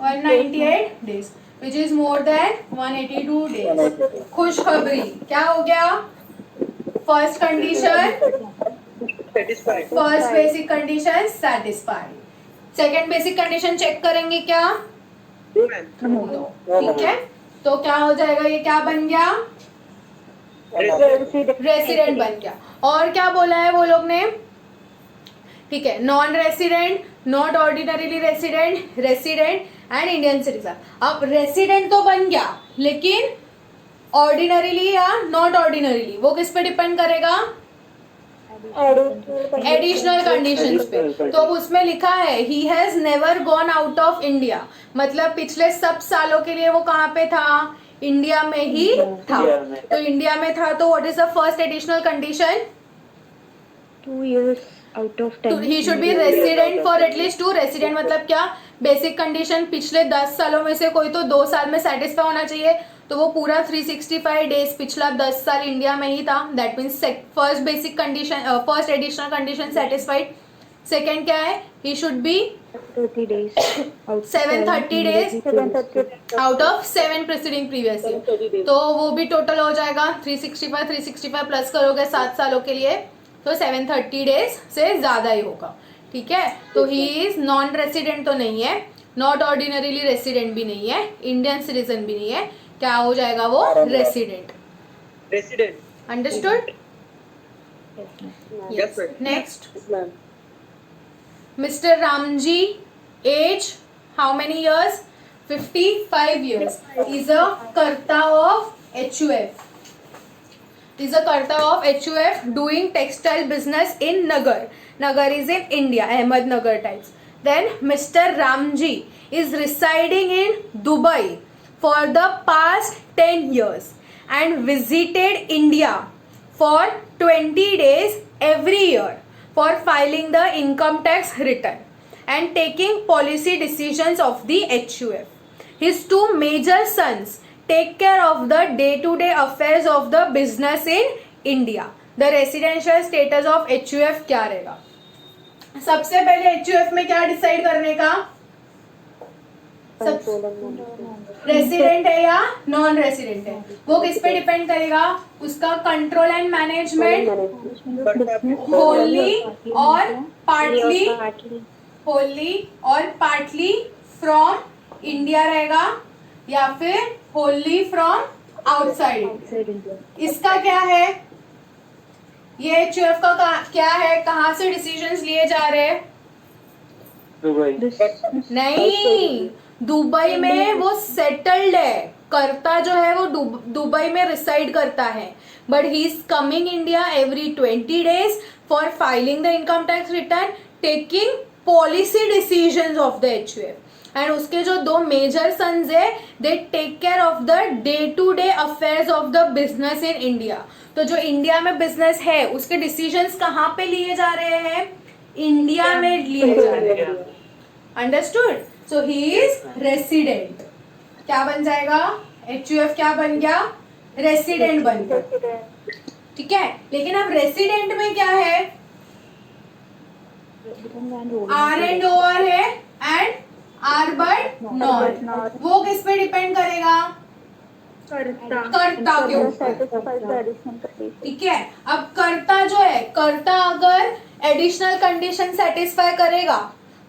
198 days, which is more than 182 days. खुशखबरी. क्या हो गया? First condition, satisfied. First basic condition satisfied. Second basic condition check करेंगे क्या? No ma'am No. ठीक है? तो क्या हो जाएगा? ये क्या बन गया? रेसिडेंट बन गया. और क्या बोला है वो लोग ने? ठीक है, non resident, not ordinarily resident, resident and Indian citizen. अब रेसिडेंट तो बन गया, लेकिन ऑर्डिनरीली या नॉट ऑर्डिनरीली वो किस पे डिपेंड करेगा? एडिशनल कंडीशंस पे. तो अब उसमें लिखा है he has never gone out of India. मतलब पिछले सब सालों के लिए वो कहाँ पे था? इंडिया में ही था. तो इंडिया में था, तो what is the first additional condition? 2 years out of 10. He should be resident for at least 2. Resident मतलब क्या? बेसिक कंडीशन पिछले 10 सालों में से कोई तो 2 साल में सेटिस्फाई होना चाहिए. तो वो पूरा 365 डेज पिछला 10 साल इंडिया में ही था. That means first basic condition, first additional condition satisfied. Second क्या है, he should B 30 days. 730 days out of 7 preceding previous year, 730 days. तो वो भी टोटल हो जाएगा 365 प्लस करोगे 7 सालों के लिए तो 730 डेज से ज्यादा ही होगा, ठीक है। तो ही इज नॉन रेसिडेंट तो नहीं है, नॉट ऑर्डिनरीली रेसिडेंट भी नहीं है, इंडियन सिटीजन भी नहीं है, क्या हो जाएगा वो, resident. Resident. Understood? Yes, sir. Next, Yes, ma'am. Mr. Ramji, age how many years? 55 years. Is a karta of HUF. Is a karta of HUF doing textile business in Nagar. Nagar is in India, Ahmednagar types. Then Mr. Ramji is residing in Dubai for the past 10 years and visited India for 20 days every year for filing the income tax return and taking policy decisions of the HUF. His two major sons take care of the day-to-day affairs of the business in India. The residential status of HUF क्या रहेगा? सबसे पहले HUF में क्या डिसाइड करने का? रेसिडेंट है या नॉन रेसिडेंट है, वो किस पे डिपेंड करेगा? उसका कंट्रोल एंड मैनेजमेंट होली और पार्टली फ्रॉम इंडिया रहेगा या फिर होली फ्रॉम आउटसाइड। इसका क्या है, ये HUF का क्या है, कहाँ से डिसीजंस लिए जा रहे हैं? नहीं, दुबई में वो सेटल्ड है, करता जो है वो दुबई में रिसाइड करता है, but he is coming India every 20 days for filing the income tax return, taking policy decisions of the HUF। And उसके जो दो मेजर सन्स है, they take care of the day to day affairs of the business in India. तो जो इंडिया में बिजनेस है उसके डिसीजंस कहाँ पे लिए जा रहे हैं? इंडिया में लिए जा रहे हैं। Understood? So he is resident. क्या बन जाएगा? HUF क्या बन गया? रेसिडेंट बन गया, ठीक है। लेकिन अब रेसिडेंट में क्या है? R&OR है एंड R बट नॉट। वो किस पे डिपेंड करेगा? कर्ता के ऊपर, ठीक है। अब कर्ता जो है, कर्ता अगर एडिशनल कंडीशन सेटिस्फाई करेगा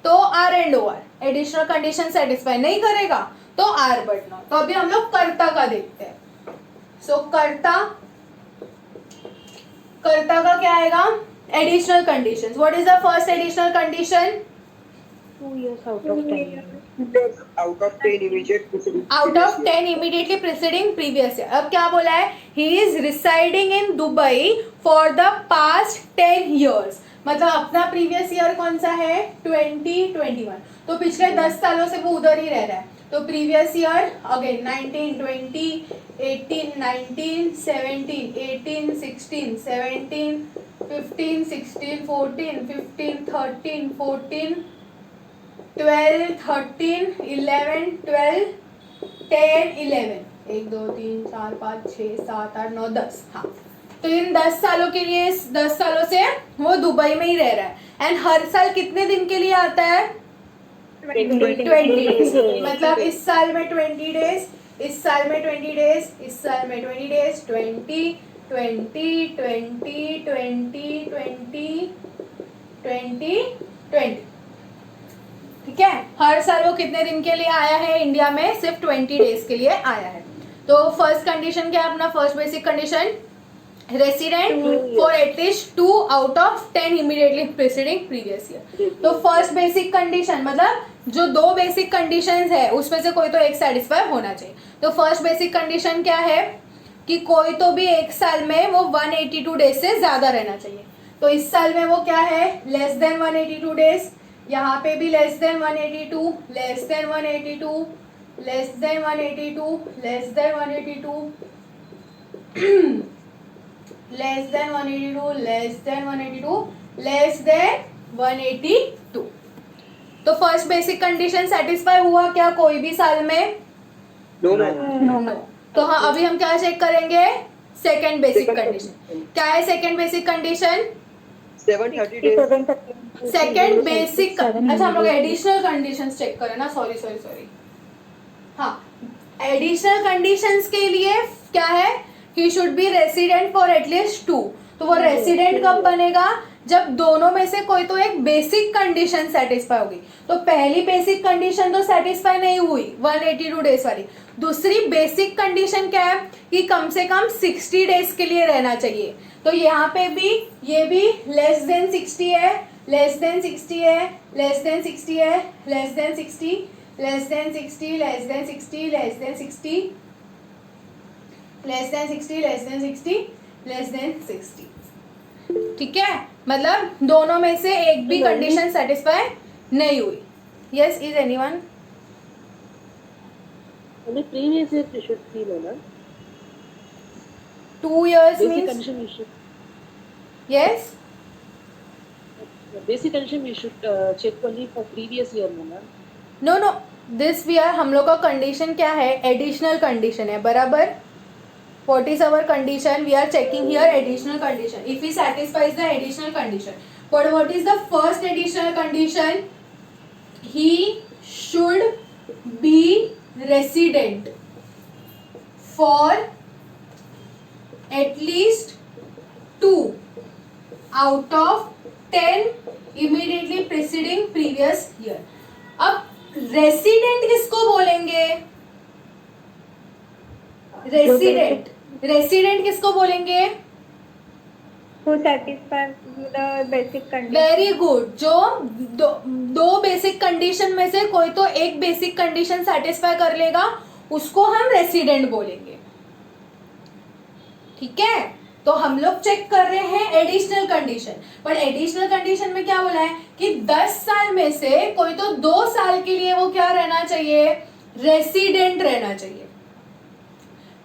तो R&OR, एडिशनल कंडीशन सेटिस्फाई नहीं करेगा तो R बट नॉट। तो अभी हम लोग कर्ता का देखते हैं। सो कर्ता का क्या आएगा? Additional conditions. What is the first additional condition? 2 years out of 10. Out of 10 immediate preceding out of 10 immediately preceding previous year. अब क्या बोला है? He is residing in Dubai for the past 10 years। मतलब अपना प्रीवियस ईयर कौन सा है? 2021। तो पिछले 10 सालों से वो उधर ही रह रहा है। तो प्रीवियस ईयर अगेन 19, 20, 18, 19, 17, 18, 16, 17, 15, 16, 14, 15, 13, 14, 12, 13, 11, 12, 10, 11, 1, 2, 3, 4, 5, 6, 7, 8, 9, 10। हाँ, तो इन 10 सालों के लिए, 10 सालों से वो दुबई में ही रह रहा है। एंड हर साल कितने दिन के लिए आता है? 20 डेज। मतलब इस साल में 20 डेज, इस साल में 20 डेज, इस साल में 20 डेज, 20, 20, 20, 20, 20, 20, 20, ठीक है। हर साल वो कितने दिन के लिए आया है इंडिया में? सिर्फ 20 डेज के लिए आया है। तो फर्स्ट कंडीशन क्या है अपना? First basic condition, resident for at least 2 out of 10 immediately preceding previous year. तो फर्स्ट बेसिक कंडीशन मतलब जो दो बेसिक कंडीशंस है उसमें से कोई तो एक सेटिस्फाई होना चाहिए। तो फर्स्ट बेसिक कंडीशन क्या है? कि कोई तो भी एक साल में वो 182 डेज से ज्यादा रहना चाहिए। तो इस साल में वो क्या है? Less than 182 days. यहाँ पे भी less than 182, less than 182, less than 182, less than 182, less than 182, less than 182, less than 182। तो फर्स्ट बेसिक कंडीशन सेटिस्फाई हुआ क्या कोई भी साल में? No. तो हाँ, अभी हम क्या चेक करेंगे? Second basic condition. क्या है second basic condition? 730 days. Second basic, 700 अच्छा हम लोग days. एडिशनल कंडीशंस चेक करें ना, सॉरी हाँ, एडिशनल कंडीशंस के लिए क्या है कि should be resident for at least 2, तो वो रेसिडेंट कब बनेगा जब दोनों में से कोई तो एक बेसिक कंडीशन सेटिस्फाई होगी। तो पहली बेसिक कंडीशन तो सेटिस्फाई नहीं हुई 182 डेज वाली, दूसरी बेसिक कंडीशन क्या है कि कम से कम 60 डेज के लिए रहना चाहिए। तो यहाँ पे भी ये भी लेस देन 60 है, लेस देन 60 है, लेस देन 60 है, less than 60, less than 60, less than 60, less than 60, less than 60, less than 60, less than 60। ठीक है, मतलब दोनों में से एक भी कंडीशन सेटिस्फाई नहीं हुई। Yes, is anyone? Only previous year you should see, no, na? 2 years Basic means condition you should. yes. Basic condition you should check only for previous year, no, na? No this we are, हम लोग का कंडीशन क्या है, एडिशनल कंडीशन है, बराबर। What is our condition, we are checking here additional condition, if he satisfies the additional condition, but what is the first additional condition? He should be resident for at least 2 out of 10 immediately preceding previous year। अब रेसिडेंट किसको बोलेंगे, रेसिडेंट किसको बोलेंगे? who satisfies the basic condition. Very good, जो दो बेसिक कंडीशन में से कोई तो एक बेसिक कंडीशन सेटिस्फाई कर लेगा उसको हम रेसिडेंट बोलेंगे। ठीक है, तो हम लोग चेक कर रहे हैं एडिशनल कंडीशन, पर एडिशनल कंडीशन में क्या बोला है कि 10 साल में से कोई तो 2 साल के लिए वो क्या रहना चाहिए, रेसिडेंट रहना चाहिए।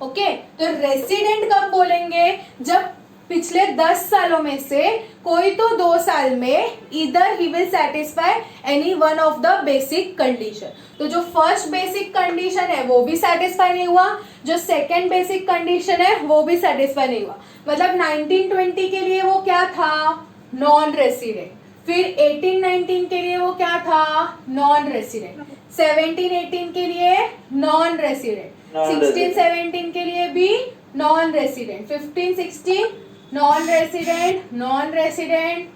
ओके, तो रेसिडेंट कब बोलेंगे, जब पिछले 10 सालों में से कोई तो 2 साल में इधर he will satisfy any one of the basic condition. तो जो फर्स्ट बेसिक कंडीशन है वो भी सेटिस्फाई नहीं हुआ, जो सेकेंड बेसिक कंडीशन है वो भी सेटिस्फाई नहीं हुआ, मतलब 1920 के लिए वो क्या था, नॉन रेसिडेंट, फिर 1819 के लिए वो क्या था, नॉन रेसिडेंट, 1718 के लिए नॉन रेसिडेंट, 1617 के लिए भी non resident, 1516 non resident, non resident,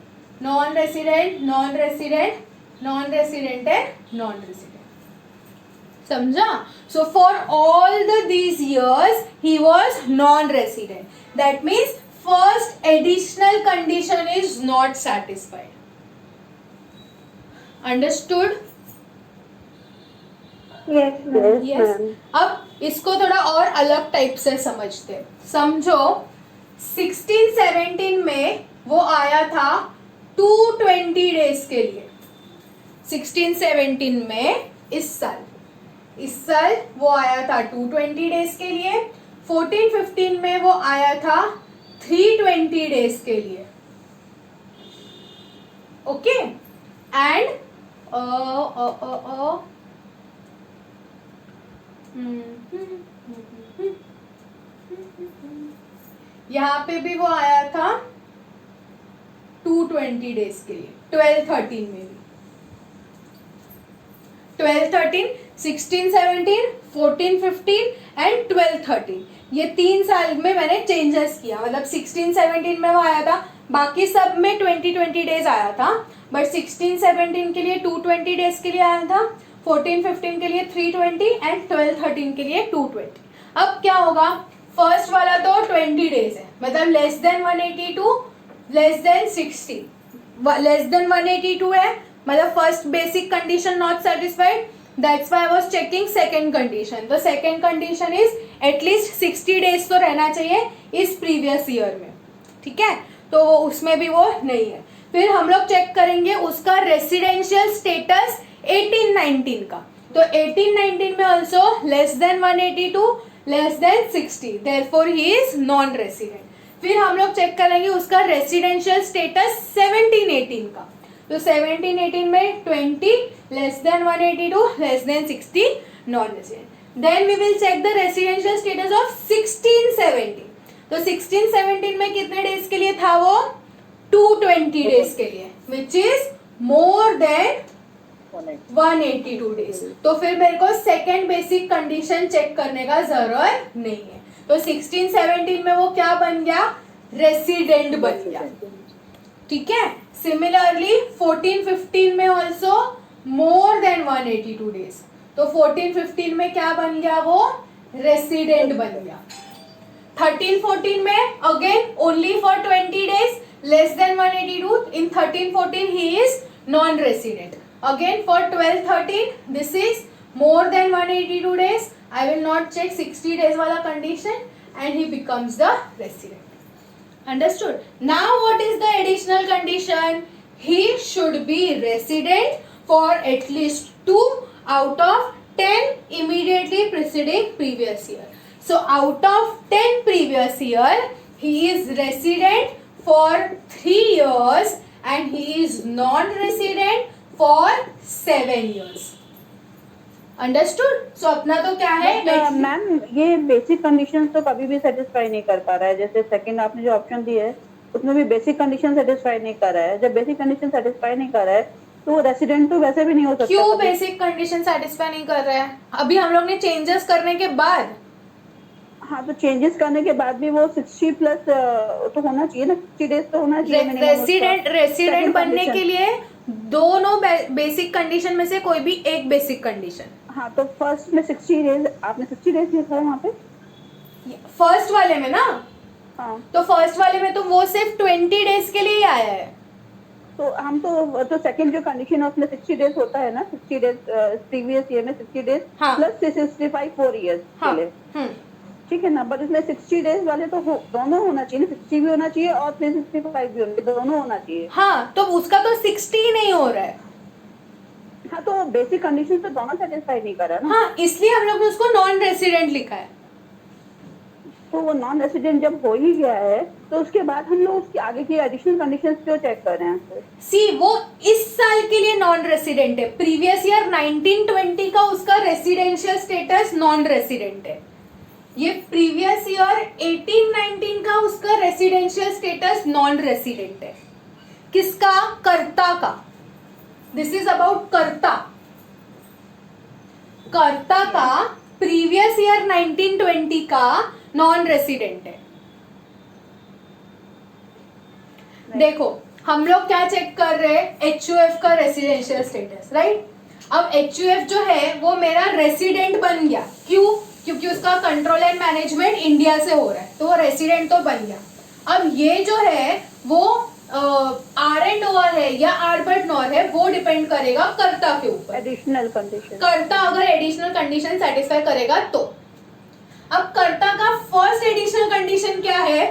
non resident, non resident, non resident and non resident. समझा? So for all these years he was non-resident. That means first additional condition is not satisfied. Understood? Yes, ma'am. Yes. अब इसको थोड़ा और अलग टाइप से समझते हैं। समझो 1617 में वो आया था 220 डेज के लिए, 1617 में इस साल वो आया था 220 डेज के लिए, 1415 में वो आया था 320 डेज के लिए। ओके, एंड यहाँ पे भी वो आया था 220 डेज के लिए, 1213 में भी, 1213, 1617, 1415 एंड 1213, ये 3 साल में मैंने चेंजेस किया, मतलब 1617 में वो आया था, बाकी सब में 20 डेज आया था, बट 1617 के लिए 220 डेज के लिए आया था, 1415 के लिए 320 एंड 1213 के लिए 220। अब क्या होगा, फर्स्ट वाला तो 20 डेज है, मतलब less than 182, less than 60, less than 182 है, मतलब first basic condition not satisfied, that's why I was checking second condition. तो second condition is at least 60 days तो रहना चाहिए इस प्रीवियस ईयर में। ठीक है, तो वो उसमें भी वो नहीं है। फिर हम लोग चेक करेंगे उसका रेसिडेंशियल स्टेटस 1819 का, तो 1819 में also less than 182, less than 60, therefore he is non resident. फिर हम लोग चेक करेंगे उसका रेसिडेंशियल स्टेटस 1718 का, तो 1718 में 20, less than 182, less than 60, non resident. Then we will check the residential status of 1617, तो 1617 में कितने डेज के लिए था वो, 220 20 डेज के लिए, which is more than 182 days. तो फिर मेरे को सेकेंड बेसिक कंडीशन चेक करने का जरूरत नहीं है। तो 16-17 में वो क्या बन गया, रेसिडेंट बन गया, ठीक है। सिमिलरली 14-15 में ऑल्सो मोर देन 182 डेज, तो 14-15 में क्या बन गया, वो रेसिडेंट बन गया। 13-14 में again only for 20 days, less than 182, in 13-14 he is non resident. Again for 12-13 this is more than 182 days, I will not check 60 days wala condition and he becomes the resident. Understood? Now what is the additional condition? He should be resident for at least 2 out of 10 immediately preceding previous year. So out of 10 previous year, he is resident for 3 years and he is non-resident for 7 years. Understood? सो अपना तो क्या है, मैम ये बेसिक कंडीशन तो कभी भी सेटिस्फाई नहीं कर पा रहा है। जैसे सेकंड आपने जो ऑप्शन दिया है उसमें भी बेसिक कंडीशन सेटिस्फाई नहीं कर रहा है। जब बेसिक कंडीशन सेटिस्फाई नहीं कर रहा है तो वो रेसिडेंट तो वैसे भी नहीं हो सकता। क्यों बेसिक कंडीशन सेटिस्फाई नहीं कर रहा है? अभी हम लोग ने चेंजेस करने के बाद, हाँ तो चेंजेस करने के बाद भी वो 60 प्लस तो होना चाहिए ना, 60 डेज तो होना चाहिए। रेसिडेंट बनने के लिए दोनों बेसिक कंडीशन में से कोई भी एक बेसिक कंडीशन। हाँ तो फर्स्ट में 60 डेज, आपने 60 डेज लिखा है वहाँ पे फर्स्ट वाले में ना। हाँ तो फर्स्ट वाले में तो वो सिर्फ 20 डेज के लिए ही आया है। तो हम तो सेकंड जो कंडीशन है उसमें 60 डेज होता है ना, 60 डेज प्रीवियस ईयर में 60 डेज हाँ। प्लस 365 4 इयर्स के लिए, ठीक है ना। बट इसमें 60 डेज वाले तो दोनों होना चाहिए ना, 60 भी होना चाहिए और 365 भी होना, दोनों होना चाहिए। हाँ तो उसका तो 60 ही नहीं हो रहा है। हाँ तो बेसिक कंडीशन तो दोनों सेटिस्फाई नहीं कर रहा ना। हाँ इसलिए हम लोग ने उसको नॉन रेसिडेंट लिखा है। तो वो नॉन रेसिडेंट जब हो ही गया है तो उसके बाद हम लोग उसकी आगे की एडिशनल कंडीशंस क्यों चेक कर रहे हैं? सी वो इस साल के लिए नॉन रेसिडेंट है, प्रीवियस ईयर 19-20 का उसका रेसिडेंशियल स्टेटस नॉन रेसिडेंट है। ये प्रीवियस ईयर 18-19 का उसका रेसिडेंशियल स्टेटस नॉन रेसिडेंट है। किसका? कर्ता का। दिस इज अबाउट कर्ता। कर्ता का प्रीवियस ईयर 19-20 का नॉन रेसिडेंट है। देखो हम लोग क्या चेक कर रहे हैं, HUF का रेसिडेंशियल स्टेटस, राइट। अब HUF जो है वो मेरा रेसिडेंट बन गया, क्यों? क्योंकि उसका कंट्रोल एंड मैनेजमेंट इंडिया से हो रहा है, तो वो रेसिडेंट तो बन गया। अब ये जो है वो R&OR है या R/NOR है, वो डिपेंड करेगा कर्ता के ऊपर। एडिशनल कंडीशन, कर्ता अगर एडिशनल कंडीशन सेटिस्फाई करेगा तो। अब कर्ता का फर्स्ट एडिशनल कंडीशन क्या है?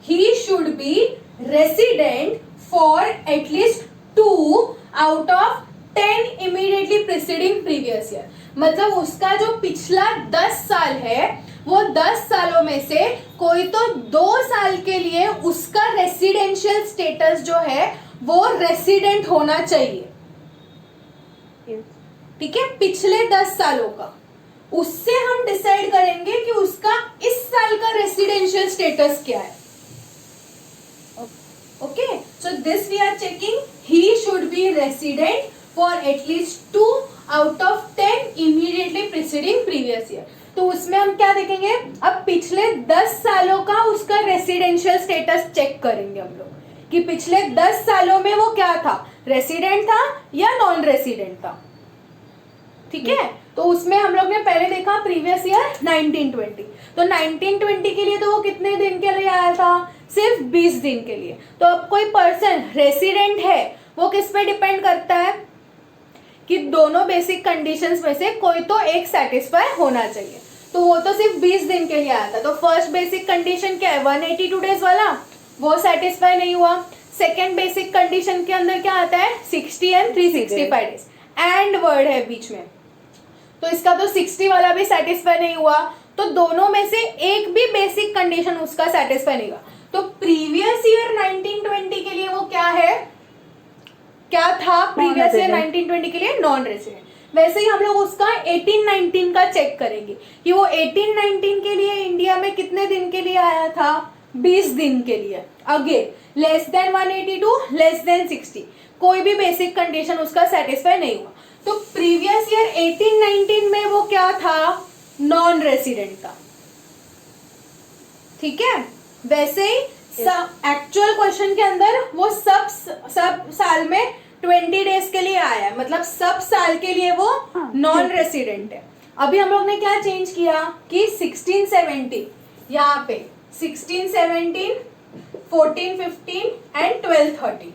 He should be resident for at least 2 out of 10 immediately preceding previous year. मतलब उसका जो पिछला 10 साल है वो 10 सालों में से कोई तो 2 साल के लिए उसका रेसिडेंशियल स्टेटस जो है वो रेसिडेंट होना चाहिए, ठीक है। पिछले 10 सालों का, उससे हम डिसाइड करेंगे कि उसका इस साल का रेसिडेंशियल स्टेटस क्या है। Okay, so this we are checking, he should be resident for at least 2 out of 10 immediately preceding previous year. तो उसमें हम क्या देखेंगे, अब पिछले 10 सालों का उसका रेसिडेंशियल स्टेटस चेक करेंगे हम लोग कि पिछले 10 सालों में वो क्या था, रेसिडेंट था या नॉन रेसिडेंट था, ठीक है। तो उसमें हम लोग ने पहले देखा प्रीवियस ईयर 19-20, तो 19-20 के लिए तो वो कितने दिन के लिए आया था, सिर्फ 20 दिन के लिए। तो अब कोई पर्सन रेसिडेंट है वो किस पे डिपेंड करता है कि दोनों बेसिक कंडीशंस में से कोई तो एक सेटिस्फाई होना चाहिए। तो वो तो सिर्फ 20 दिन के लिए आया था, तो फर्स्ट बेसिक कंडीशन क्या है, 182 डेज वाला, वो सेटिस्फाई नहीं हुआ। सेकेंड बेसिक कंडीशन के अंदर क्या आता है, 60 and 365 डेज, एंड वर्ड है बीच में, तो इसका तो 60 वाला भी सेटिस्फाई नहीं हुआ। तो दोनों में से एक भी बेसिक कंडीशन उसका सेटिस्फाई नहीं हुआ। तो प्रीवियस ईयर 19-20 के लिए वो क्या है, क्या था प्रीवियस ईयर 19-20 के लिए नॉन रेसिडेंट। वैसे ही हम लोग उसका 18-19 का चेक करेंगे कि वो 18-19 के लिए इंडिया में कितने दिन के लिए आया था, 20 दिन के लिए। Again less than 182 less than 60 कोई भी बेसिक कंडीशन उसका सेटिस्फाई नहीं हुआ तो प्रीवियस ईयर 18-19 में वो क्या था, नॉन रेसिडेंट था. ठीक है, वैसे ही एक्चुअल क्वेश्चन के अंदर वो सब साल में 20 डेज के लिए आया है, मतलब सब साल के लिए वो नॉन रेसिडेंट है. अभी हम लोग ने क्या चेंज किया कि 16-17 यहाँ पे 16-17 14-15 एंड 12-13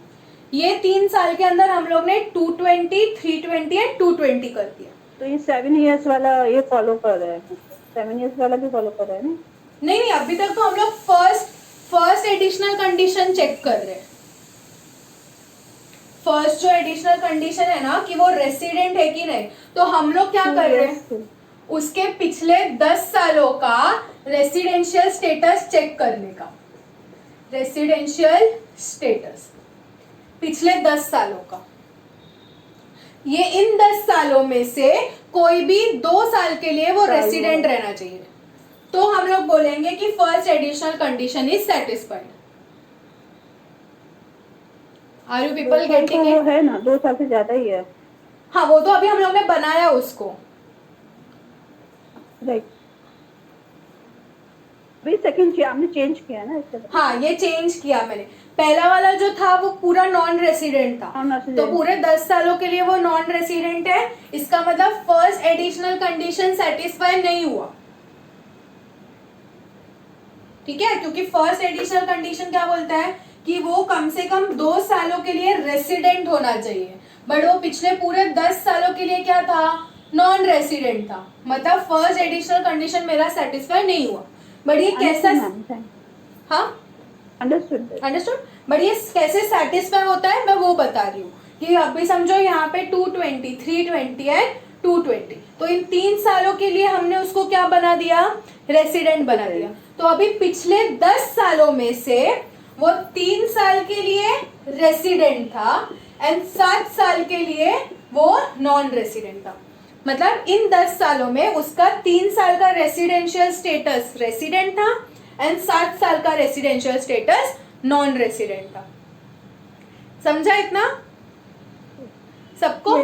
ये 3 साल के अंदर हम लोग ने 220 320 एंड 220 कर दिया. तो ये 7 इयर्स वाला ये फॉलो कर रहे हैं, 7 इयर्स वाला भी फॉलो कर रहे हैं ना? नहीं, अभी तक तो हम लोग फर्स्ट एडिशनल कंडीशन चेक कर रहे हैं. फर्स्ट जो एडिशनल कंडीशन है ना कि वो रेसिडेंट है कि नहीं, तो हम लोग क्या कर रहे हैं उसके पिछले 10 सालों का रेसिडेंशियल स्टेटस चेक करने का. रेसिडेंशियल स्टेटस पिछले 10 सालों का, ये इन 10 सालों में से कोई भी 2 साल के लिए वो रेसिडेंट रहना चाहिए. तो हम लोग बोलेंगे कि first additional condition is satisfied. Are you people getting वो इट? है ना, 2 साल से ज्यादा ही है. हाँ, वो तो अभी हम लोग ने बनाया उसको. राइट, अभी सेकंड हमने चेंज किया ना इससे. हाँ, ये चेंज किया मैंने. पहला वाला जो था वो पूरा नॉन रेसिडेंट था, Non-resident. तो पूरे 10 सालों के लिए वो नॉन रेसिडेंट है. इसका मतलब फर्स्ट एडिशनल कंडीशन सेटिस्फाई नहीं हुआ. ठीक है, क्योंकि फर्स्ट एडिशनल कंडीशन क्या बोलता है कि वो कम से कम 2 सालों के लिए रेसिडेंट होना चाहिए, बट वो पिछले पूरे 10 सालों के लिए क्या था, नॉन रेसिडेंट था. मतलब फर्स्ट एडिशनल कंडीशन मेरा सेटिस्फाई नहीं हुआ. बट ये कैसा, हाँ अंडरस्टूड, बट ये कैसे सेटिस्फाई होता है मैं वो बता रही हूँ कि अभी समझो यहाँ पे 220 320 एंड 220, तो इन 3 सालों के लिए हमने उसको क्या बना दिया, रेसिडेंट बना दिया. तो अभी पिछले 10 सालों में से वो 3 साल के लिए रेसिडेंट था एंड 7 साल के लिए वो नॉन रेसिडेंट था. मतलब इन 10 सालों में उसका 3 साल का रेसिडेंशियल स्टेटस रेसिडेंट था एंड 7 साल का रेसिडेंशियल स्टेटस नॉन रेसिडेंट था. समझा इतना सबको?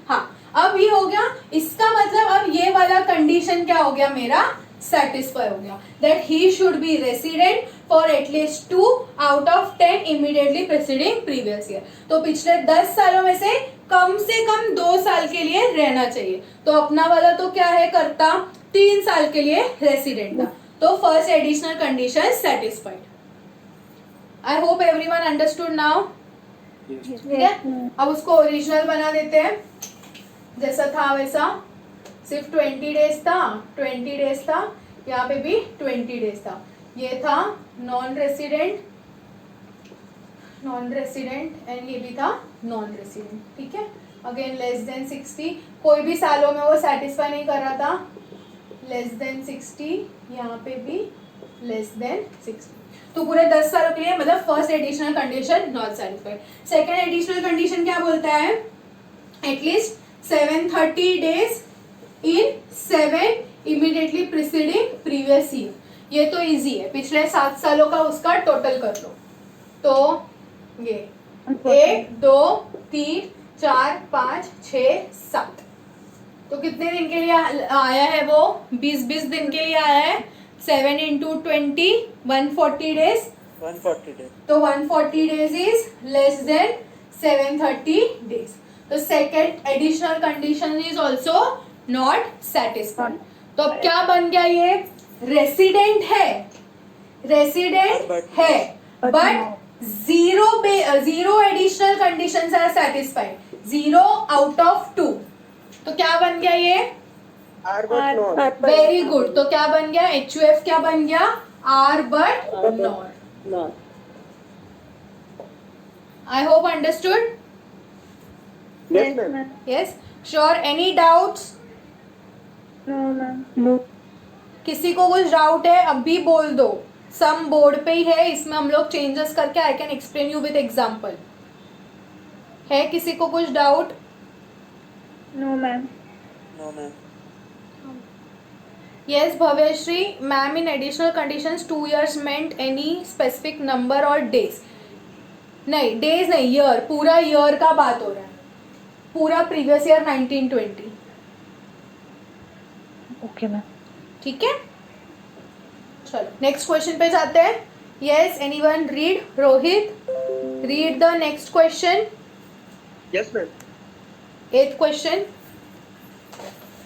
हाँ, अब ये हो गया. इसका मतलब अब ये वाला कंडीशन क्या हो गया, मेरा सेटिस्फाई हो गया, that he should be resident for at least 2 out of 10 immediately preceding previous year. तो पिछले 10 सालों में से कम 2 साल के लिए रहना चाहिए. तो अपना वाला तो क्या है करता, 3 साल के लिए रेसिडेंट था. तो first additional condition satisfied. I hope everyone understood now. ठीक है, अब उसको ओरिजिनल बना देते हैं. जैसा था वैसा, सिर्फ 20 डेज था, 20 डेज था, यहाँ पे भी 20 डेज था. ये था नॉन रेसिडेंट एंड ये भी था नॉन रेसिडेंट. ठीक है, अगेन लेस देन 60, कोई भी सालों में वो सेटिस्फाई नहीं कर रहा था. लेस देन 60, यहाँ पे भी लेस देन 60. तो पूरे 10 सालों के लिए मतलब first additional condition not satisfied. Second additional condition क्या बोलता है, at least 730 days in 7 immediately preceding previous year. ये तो इजी है, पिछले 7 सालों का उसका टोटल कर लो. तो ये 1 2 3 4 5 6 7, तो कितने दिन के लिए आया है वो, 20 दिन के लिए आया है. 7 into 20 140 डेज. 140 days. तो 140 days is less than 730 days. तो second additional condition is also not satisfied. तो अब क्या बन गया, ये रेसिडेंट है but zero additional conditions are satisfied, 0 out of 2. तो क्या बन गया ये, R but not. Very good. तो क्या बन गया, HUF क्या बन गया, R but not. No. I hope understood. Yes, ma'am. Yes, sure. Any doubts? No, ma'am. No. किसी को कुछ डाउट है अभी बोल दो. सम बोर्ड पे ही है, इसमें हम लोग चेंजेस करके I can explain you with example. है किसी को कुछ doubt? No, ma'am. No, ma'am. Yes, Bhavyashri, ma'am, in additional conditions 2 years meant any specific number or days. नहीं, days नहीं, year, पूरा year का बात हो रहा है, पूरा previous year 1920. Okay, ma'am. ठीक है, चलो नेक्स्ट क्वेश्चन पे जाते हैं. Yes, anyone read? Rohit, read the next question. Yes, ma'am. 8th question.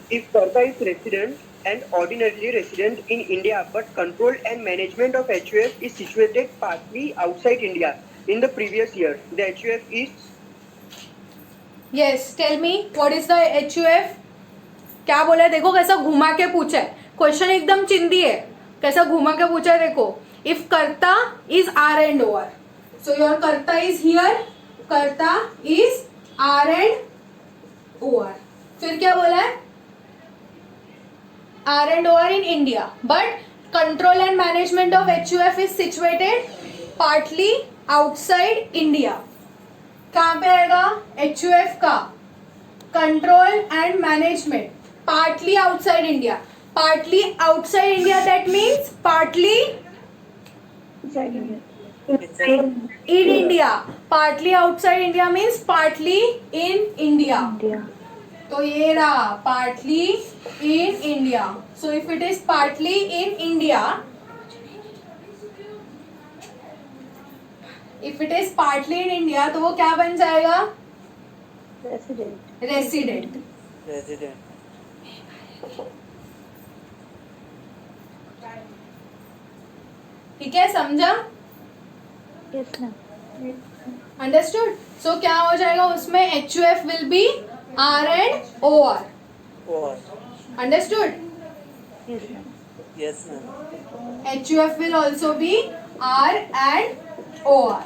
If Karta is resident and ordinarily resident in India, but control and management of HUF is situated partly outside India in the previous year, the HUF is. Yes, tell me what is the HUF? क्या बोला है, देखो कैसा घुमा के पूछा है क्वेश्चन, एकदम चिंदी है, कैसा घुमा के पूछा है देखो. If karta is R and O R, so your karta is here, karta is R and O R. फिर क्या बोला है, R and O R in India, but control and management of HUF is situated partly outside India. कहाँ पे आएगा HUF का control and management partly outside India. Partly outside India, that means partly in India. Partly outside India means partly in India. India. तो ये रहा partly in India. So if it is partly in India, if it is partly in India, तो वो क्या बन जाएगा, रेसिडेंट. रेसिडेंट. रेजिडेंट. ठीक है, समझा, Yes, ma'am. अंडरस्टूड. सो क्या हो जाएगा उसमें, HUF will be R and OR. और understood. Yes, ma'am. Yes ma'am. HUF will also be R and OR.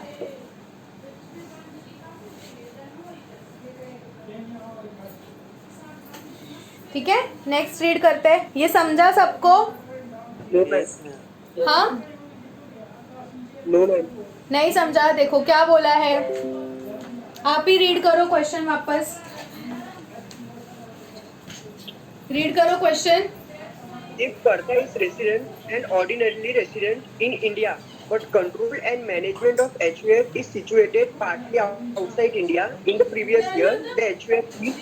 ठीक है, नेक्स्ट रीड करते हैं. ये समझा सबको? No, ma'am. Yes ma'am. हाँ, No, ma'am. नहीं समझा, देखो क्या बोला है, आप ही रीड करो क्वेश्चन वापस, रीड करो question. If Karta is resident and ordinarily resident in India, but control and management of HUF is situated partly outside India in the previous year, the HUF is.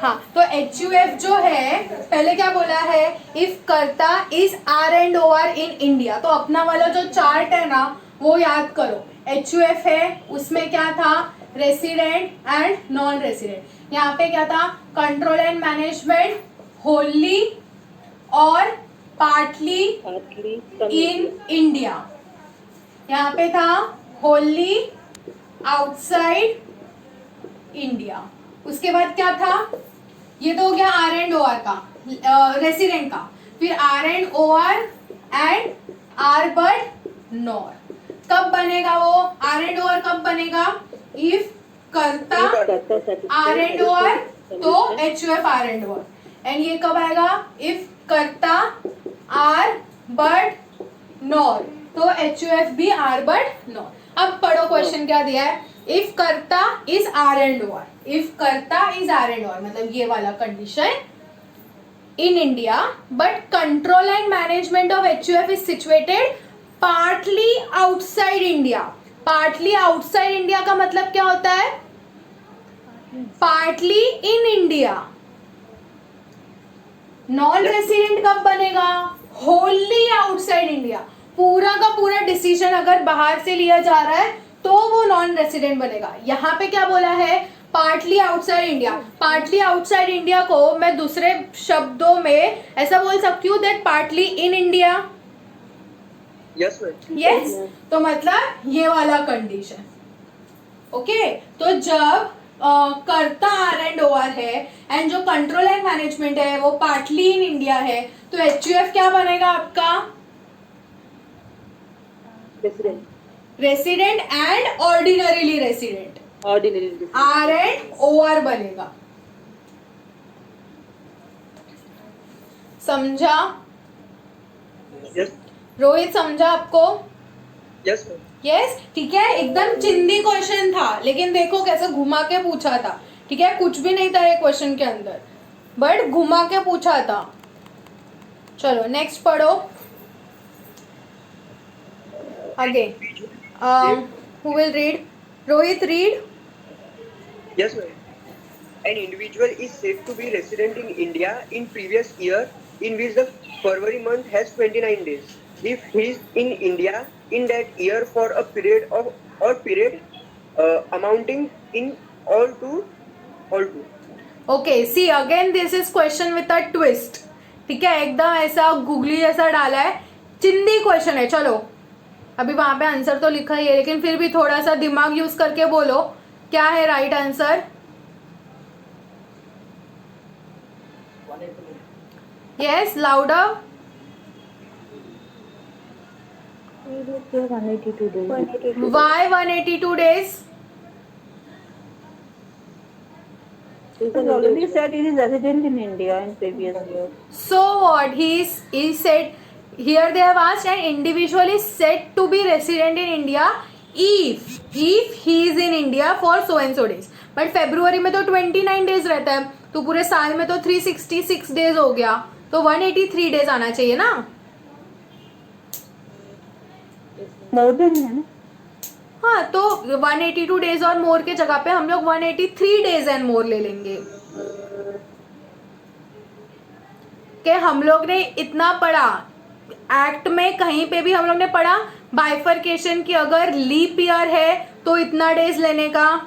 हाँ, तो HUF जो है, पहले क्या बोला है, if karta is R and OR in India. तो अपना वाला जो चार्ट है ना, वो याद करो. HUF है, उसमें क्या था, रेसिडेंट एंड नॉन रेसिडेंट. यहाँ पे क्या था, कंट्रोल एंड मैनेजमेंट होली और पार्टली इन इंडिया. यहाँ पे था होली आउटसाइड इंडिया. उसके बाद क्या था, ये तो हो गया R and OR का, रेसिडेंट का. फिर R and OR and R but nor. कब बनेगा वो R and OR, कब बनेगा, इफ कर्ता R and OR तो HUF R and OR. And ये कब आएगा, इफ कर्ता R but नॉर तो HUF भी R but नॉर. अब पढ़ो क्वेश्चन क्या दिया है. If karta is R and OR, if karta is R and OR मतलब ये वाला condition in India, but control and management of HUF is situated partly outside India. Partly outside India का मतलब क्या होता है, partly in India. Non resident कब बनेगा, होली आउटसाइड इंडिया. पूरा का पूरा डिसीजन अगर बाहर से लिया जा रहा है तो वो नॉन रेसिडेंट बनेगा. यहाँ पे क्या बोला है, partly outside India. Partly outside India को मैं दूसरे शब्दों में ऐसा बोल सकती हूँ, that partly in India. Yes, ma'am. Yes, तो मतलब ये वाला कंडीशन. ओके, तो जब कर्ता R and OR है एंड जो कंट्रोल एंड मैनेजमेंट है वो पार्टली इन इंडिया है, तो HUF क्या बनेगा आपका, resident and ordinarily resident. Ordinary. R and OR बनेगा. समझा Yes. रोहित, समझा आपको? Yes, ma'am. यस, ठीक है, एकदम चिंदी क्वेश्चन था, लेकिन देखो कैसे घुमा के पूछा था. ठीक है, कुछ भी नहीं था ये क्वेश्चन के अंदर, बट घुमा के पूछा था. चलो नेक्स्ट पढ़ो again. Who will read? Rohit, read. Yes, ma'am. An individual is said to be resident in India in previous year in which the February month has 29 days. If he is in India in that year for a period amounting in all to. Okay, see again this is question with a twist. ठीक है, एकदम ऐसा गूगली जैसा डाला है, चिंदी क्वेश्चन है. चलो अभी वहां पे आंसर तो लिखा ही है, लेकिन फिर भी थोड़ा सा दिमाग यूज करके बोलो क्या है right answer. Yes, louder. 182 days. Why 182 days? It is already said he is resident in India in previous year. So what? He said here they have asked an individual is said to be resident in India if he is in India for so and so days. But February में तो 29 days रहता है, तो पूरे साल में तो 366 days हो गया, तो 183 days आना चाहिए ना. More than है ना. हाँ, तो 182 days और मोर के जगह पे हम लोग 183 days एंड मोर ले लेंगे. कि हम लोग ने इतना पढ़ा एक्ट में, कहीं पे भी हम लोग ने पढ़ा बाइफर्केशन की अगर लीप ईयर है तो इतना डेज लेने का.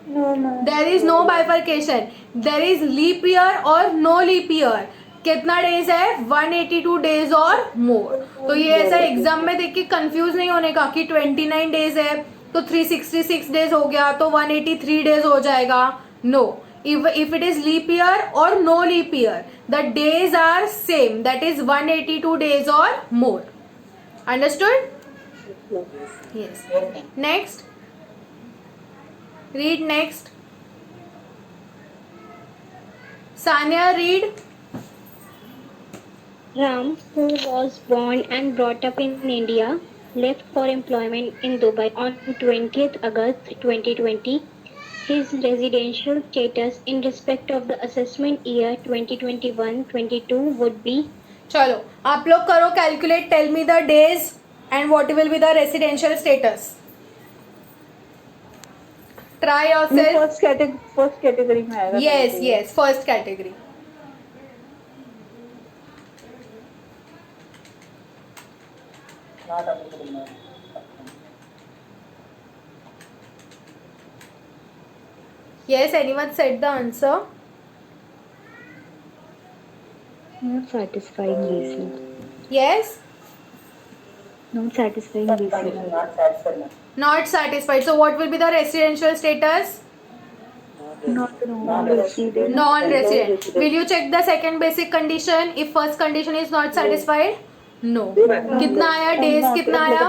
No, ma'am. There is no bifurcation, there is leap year और नो लीप ईयर. कितना डेज है? 182 डेज और मोर. तो ये ऐसा एग्जाम में देख के कंफ्यूज नहीं होने का कि 29 डेज है तो 366 डेज हो गया तो 183 डेज हो जाएगा. No, if it is leap year or no leap year, the days are same, that is 182 days or more. Understood? Yes. Next, read next. Sanya, read. Ram, who was born and brought up in India, left for employment in Dubai on 20th August 2020. His residential status in respect of the assessment year 2021-22 would be. चलो आप लोग करो calculate. Tell me the days and what will be the residential status. Try yourself. First category में आएगा. Yes, first category. Yes, anyone said the answer? Not satisfying BC. Yes? Not satisfying BC. Not satisfied. So what will be the residential status? Non-resident. Non-resident. Will you check the second basic condition if first condition is not satisfied? No. कितना आया? Days कितना आया?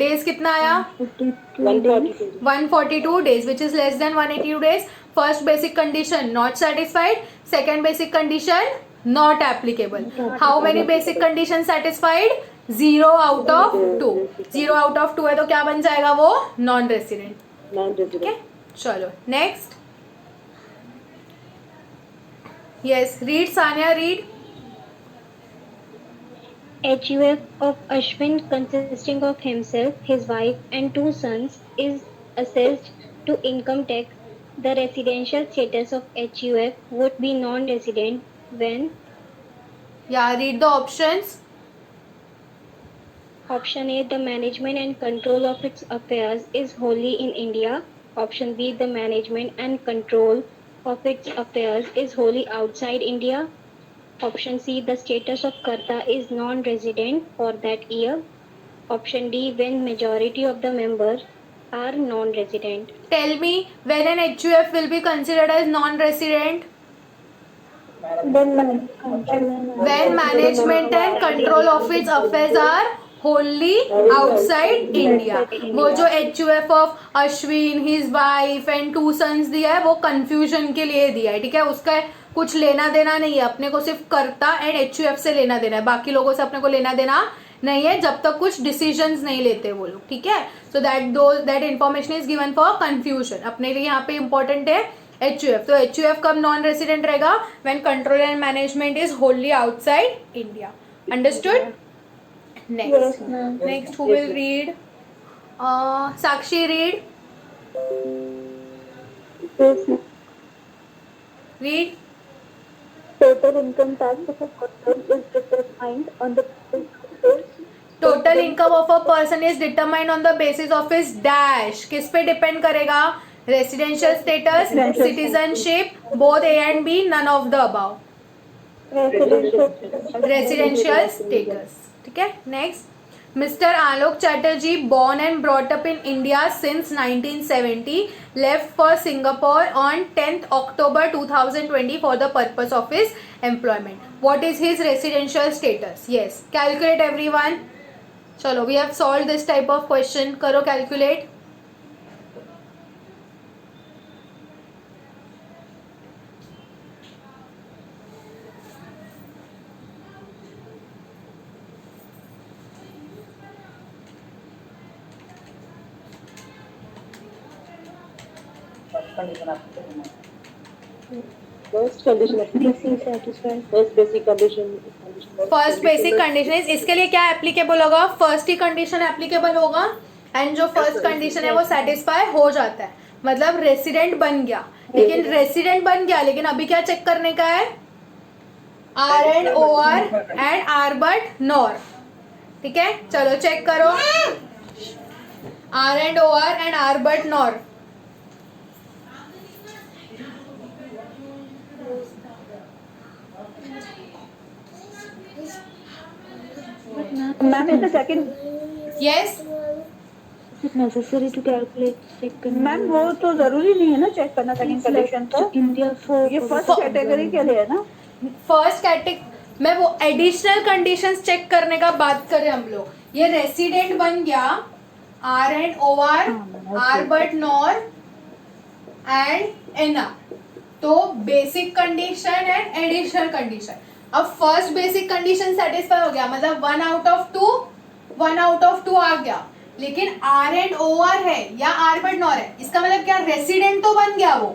Days कितना आया? 142 days, which is less than 182 days. First basic condition not satisfied. Second basic condition not applicable. How many basic conditions satisfied? 0 out of 2. 0 out of 2 है तो क्या बन जाएगा वो? Non-resident. ठीक है, चलो next. Yes, read Sanya, read. HUF of Ashwin, consisting of himself, his wife, and 2 sons, is assessed to income tax. The residential status of HUF would be non-resident when. Yeah, read the options. Option A, the management and control of its affairs is wholly in India. Option B, the management and control of its affairs is wholly outside India. Option C, the status of Karta is non-resident for that year. Option D, when majority of the members are non-resident. Tell me when an HUF will be considered as non-resident. Then When management and control of its affairs are wholly outside India. वो जो HUF of Ashwin, his wife and 2 sons दिया है वो confusion के लिए दिया है. ठीक है, उसका कुछ लेना देना नहीं है, अपने को सिर्फ कर्ता एंड HUF से लेना देना है, बाकी लोगों से अपने को लेना देना नहीं है जब तक कुछ डिसीजंस नहीं लेते वो लोग. ठीक है, so that information is given for confusion. अपने लिए यहाँ पे इंपॉर्टेंट है HUF. तो HUF कब नॉन रेसिडेंट रहेगा? When control and management is Holi outside India. Understood? Next next who will read? Sakshi, read. Read. Total income tax of a person is determined on the Total income of a person is determined on the basis of his dash. किस पे डिपेंड करेगा? Residential status, citizenship, both A and B, none of the above. Residential status. ठीक है. Next, Mr. Alok Chatterjee, born and brought up in India since 1970, left for Singapore on 10th October 2020 for the purpose of his employment. What is his residential status? Yes, calculate everyone. Chalo, we have solved this type of question. Karo calculate. First condition of first basic condition. First basic condition is, इसके लिए क्या एप्लीकेबल होगा? फर्स्ट ही कंडीशन एप्लीकेबल होगा एंड जो फर्स्ट कंडीशन है वो सेटिस्फाई हो जाता है, मतलब रेसिडेंट बन गया. लेकिन रेसिडेंट बन गया, लेकिन अभी क्या चेक करने का है? R and O R and R but NOR. ठीक है, चलो चेक करो. R and O R and R but NOR. Ma'am is the second. Yes, necessary to calculate check करना? मैम वो तो जरूरी नहीं है ना चेक करना सेकंड कंडीशन. तो इंडिया ये फर्स्ट कैटेगरी के लिए है ना. फर्स्ट कैटेगरी में वो एडिशनल कंडीशंस चेक करने का बात करें हम लोग. ये रेसिडेंट बन गया, R and O R, R but NOR and N R. तो basic condition and additional condition. अब फर्स्ट बेसिक कंडीशन सेटिस्फाई हो गया, मतलब 1 out of 2 आ गया. लेकिन आर एंड ओ आर है या आर बट नॉर है, इसका मतलब क्या? रेसिडेंट तो बन गया. वो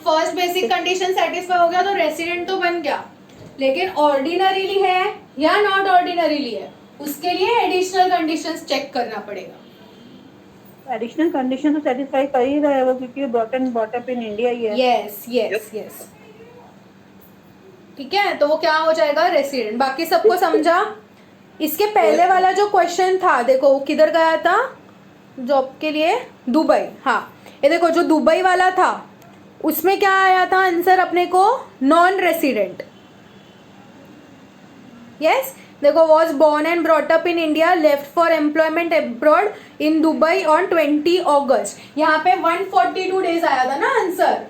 फर्स्ट बेसिक कंडीशन सेटिस्फाई हो गया तो रेसिडेंट तो बन गया, लेकिन ऑर्डिनरीली है या नॉट ऑर्डिनरीली है, उसके लिए एडिशनल कंडीशंस चेक करना पड़ेगा. एडिशनल कंडीशन तो सेटिस्फाई कर ही रहा है वो, क्योंकि बॉट अप इन इंडिया ही है. Yes yes yes. ठीक है, तो वो क्या हो जाएगा? रेसिडेंट. बाकी सबको समझा? इसके पहले वाला जो क्वेश्चन था, देखो वो किधर गया था जॉब के लिए? दुबई. हाँ, ये देखो जो दुबई वाला था उसमें क्या आया था आंसर अपने को? Non resident. यस, देखो was born and brought up in India, left for employment abroad in Dubai on 20 August. यहाँ पे 142 डेज आया था ना आंसर.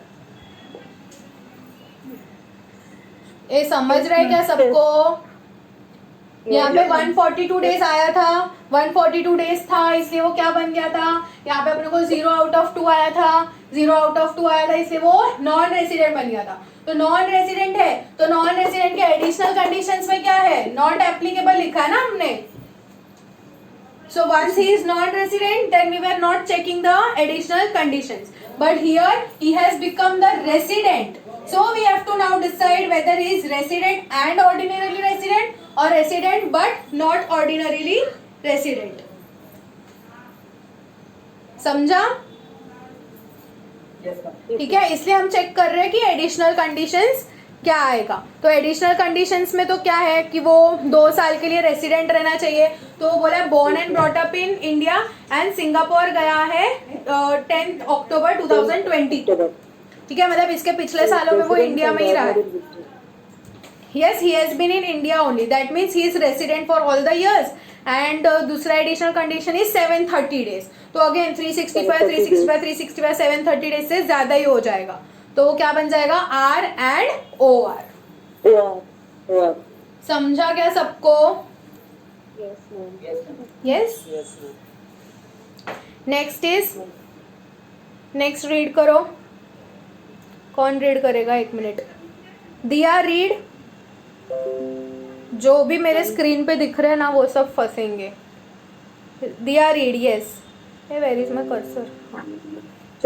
ये समझ रहे क्या सबको? यहाँ पे 142 डेज आया था, 142 डेज था, इसलिए वो क्या बन गया था? यहाँ पे अपने को 0 out of 2 आया था, 0 out of 2 आया था, इसलिए वो नॉन रेसिडेंट बन गया था. तो नॉन रेसिडेंट है, तो नॉन रेसिडेंट के एडिशनल कंडीशंस में क्या है? नॉट एप्लीकेबल लिखा है ना हमने. So once he is non-resident, then we were not checking the additional conditions. But here he has become the resident. So we have to now decide whether he is resident and ordinarily resident or resident but not ordinarily resident. समझा? ठीक है, इसलिए हम चेक कर रहे हैं कि एडिशनल कंडीशंस क्या आएगा. तो एडिशनल कंडीशंस में तो क्या है कि वो 2 साल के लिए रेसिडेंट रहना चाहिए. तो वो बोला born and brought up in India and Singapore गया है 10th October 2020. ठीक है, मतलब इसके पिछले सालों में वो इंडिया में ही रहा है. Yes, he has been in India only. That means he is resident for all the years. And दूसरा एडिशनल कंडीशन इज 730 डेज. तो अगेन 365 730 डेज से ज्यादा ही हो जाएगा. तो वो क्या बन जाएगा? R and O R. समझा क्या सबको? Yes. Next is, next read करो. कौन रीड करेगा? 1 मिनट. दिया रीड. जो भी मेरे स्क्रीन पे दिख रहे हैं ना वो सब फंसेंगे. दिया read. Yes. Where is my cursor?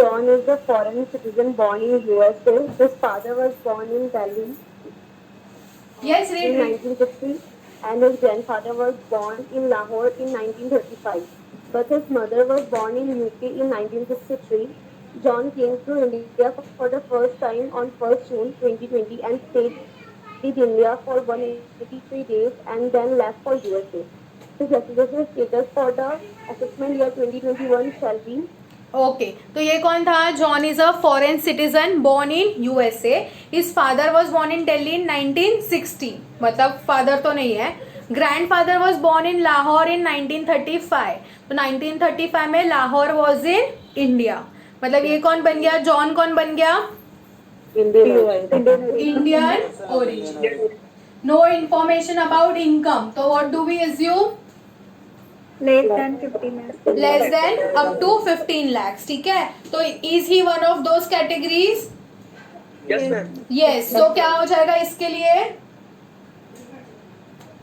John is a foreign citizen born in USA. His father was born in Delhi Yes, in read. 1950 and his grandfather was born in Lahore in 1935. But his mother was born in UK in 1963. John came to India for the first time on 1st June 2020 and stayed in India for 183 days and then left for USA. His residency status for the assessment year 2021 shall be okay तो ये कौन था? John is a foreign citizen born in USA. His father was born in Delhi in 1960. मतलब फादर तो नहीं है. Grandfather was born in Lahore in 1935. तो 1935 में लाहौर वॉज इन इंडिया. मतलब ये कौन बन गया? जॉन कौन बन गया? Indian origin. No information about income. तो what do we assume? less than 15 lakhs. Less than up to 15 lakhs. ठीक है. तो is he one of those categories? Yes, ma'am. Yes. तो क्या हो जाएगा इसके लिए?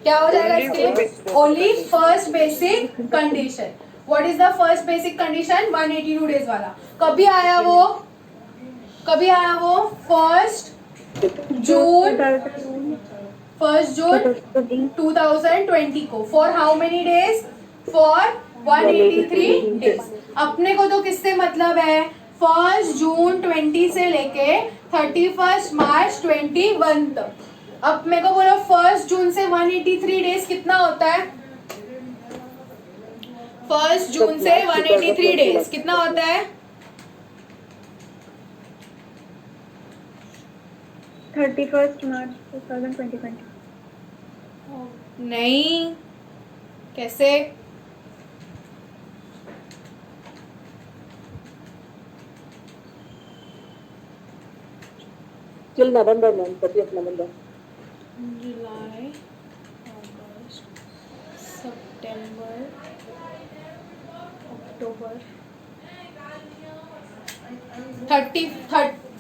क्या हो जाएगा Only इसके लिए? basic. Only first basic condition. What is the first basic condition? 182 days वाला. कभी आया वो? कभी आया वो? 1 जून 2020 को. For how many days? For 183 days. अपने को तो किससे मतलब है? 1 जून 20 से लेके 31 मार्च 21 तक. अब मेरे को बोलो 1 जून से 183 डेज कितना होता है? 1 जून से 183 डेज कितना होता है? 31st March 2020. नहीं. कैसे? Till November, ma'am, 30th November. जुलाई, अगस्त, सितंबर, अक्टूबर,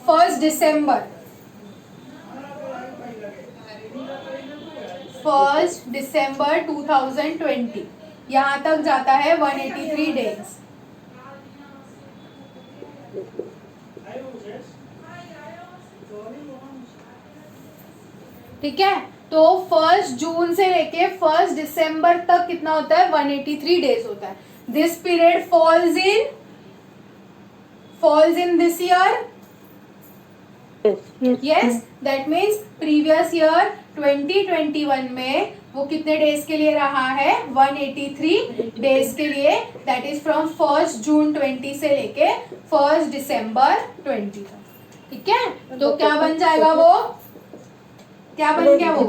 1 दिसंबर. 1 दिसंबर 2020 यहाँ तक जाता है 183 डेज. ठीक है. तो 1 जून से लेके 1 दिसंबर तक कितना होता है? 183 डेज होता है. This period falls in this year. Yes. That means previous year 2021 में वो कितने डेज के लिए रहा है? 183 डेज के लिए. दैट इज फ्रॉम 1 जून 20 से लेके 1 दिसंबर 20 तक. ठीक है. तो क्या बन जाएगा वो? क्या बन गया वो?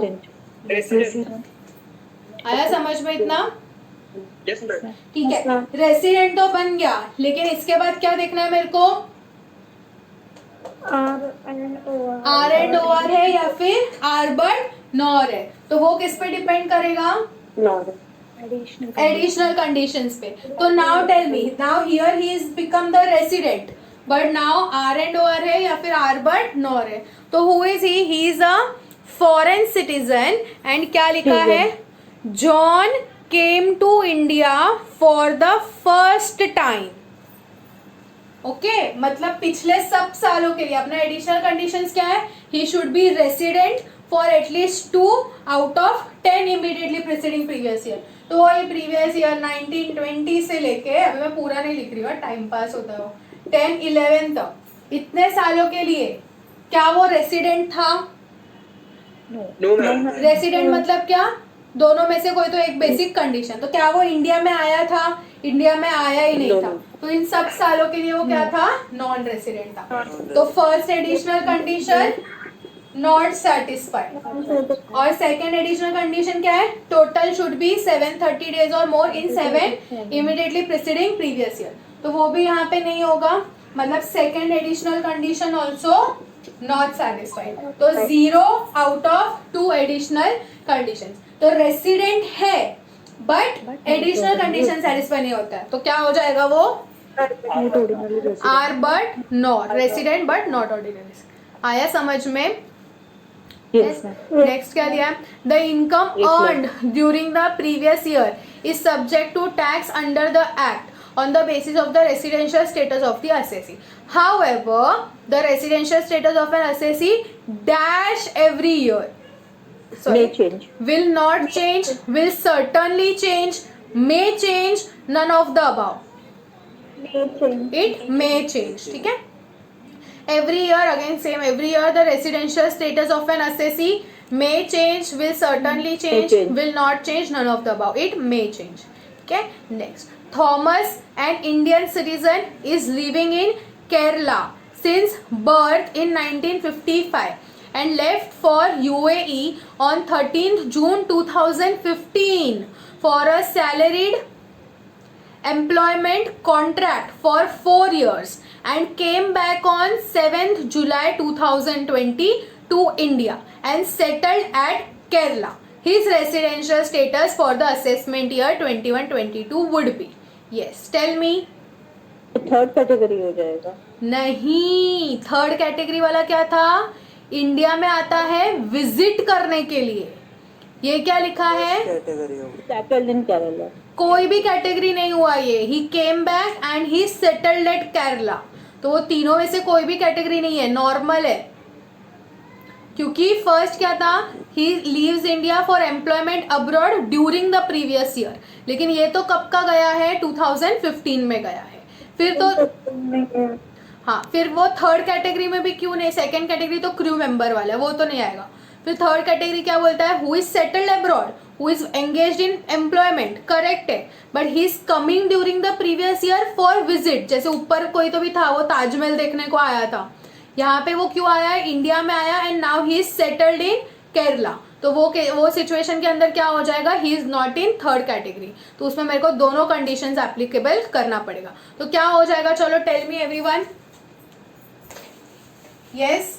Resident. आया समझ में इतना? Yes, ma'am. ठीक है. रेसिडेंट तो बन गया, लेकिन इसके बाद क्या देखना है मेरे को? आर एंड ओ आर है या फिर आर बट नॉर है. तो वो किस पे डिपेंड करेगा? एडिशनल कंडीशंस पे. तो now tell me, now here he is become the resident, but now R and O R है या फिर आर बट नॉर है. तो who is he? He is a foreign citizen. And क्या लिखा है? John came to India for the first time. Okay. मतलब पिछले सब सालों के लिए अपना एडिशनल कंडीशंस क्या है? He should be resident for at least 2 out of 10 immediately preceding previous year. तो ये प्रीवियस ईयर 1920 से लेके, अभी मैं पूरा नहीं लिख रही हूँ, टाइम पास होता है वो, 10-11 तक, इतने सालों के लिए क्या वो रेसिडेंट था? No, ma'am. रेसिडेंट मतलब क्या? दोनों में से कोई तो एक बेसिक कंडीशन. तो क्या वो इंडिया में आया था? इंडिया में आया ही नहीं था. तो इन सब सालों के लिए वो क्या था? नॉन रेसिडेंट था. तो first additional condition not satisfied. और सेकेंड एडिशनल कंडीशन क्या है? टोटल शुड बी 730 डेज और more in 7 immediately preceding previous year. तो वो भी यहाँ पे नहीं होगा. मतलब second additional condition also not satisfied. तो 0 आउट ऑफ 2 एडिशनल कंडीशन. तो रेसिडेंट है बट एडिशनल कंडीशन सेटिस्फाई नहीं होता है. तो क्या हो जाएगा वो? R but not resident but not ordinary. आया समझ में? नेक्स्ट क्या दिया? The income earned during the previous year is subject to tax under the act on the basis of the residential status of the assessee. However, the residential status of an assessee dash every year. may change. Will not change, will certainly change, may change, none of the above. It may change. ठीक है? Every year, again same, every year the residential status of an assessee may change, will certainly change, change. will not change, none of the above. It may change. Okay, next. Thomas, an Indian citizen, is living in Kerala since birth in 1955 and left for UAE on 13th June 2015 for a salaried employment contract for 4 years and came back on 7th July 2020 to India and settled at Kerala. His residential status for the assessment year 21-22 would be, yes, tell me. Third category हो जाएगा. नहीं, थर्ड कैटेगरी वाला क्या था? इंडिया में आता है विजिट करने के लिए. ये क्या लिखा है? कैटेगरी होगी. Settled in Kerala. कोई भी कैटेगरी नहीं हुआ ये. He came back and he settled at Kerala. तो वो तीनों में से कोई भी कैटेगरी नहीं है, नॉर्मल है. क्योंकि फर्स्ट क्या था? He leaves India for employment abroad during the previous year. लेकिन ये तो कब का गया है? 2015 में गया है. फिर तो हाँ, फिर वो थर्ड कैटेगरी में भी क्यों नहीं? सेकंड कैटेगरी तो क्रू मेंबर वाला है, वो तो नहीं आएगा. फिर थर्ड कैटेगरी क्या बोलता है? Who is settled abroad, who is engaged in employment. Correct है, but he is coming during the previous year for visit. जैसे ऊपर कोई तो भी था, वो ताजमहल देखने को आया था. यहाँ पे वो क्यों आया है? इंडिया में आया and now he is settled in Kerala. तो वो सिचुएशन के अंदर क्या हो जाएगा? ही is not in third category. तो उसमें मेरे को दोनों कंडीशंस एप्लीकेबल करना पड़ेगा. तो क्या हो जाएगा? चलो टेल मी एवरीवन. यस,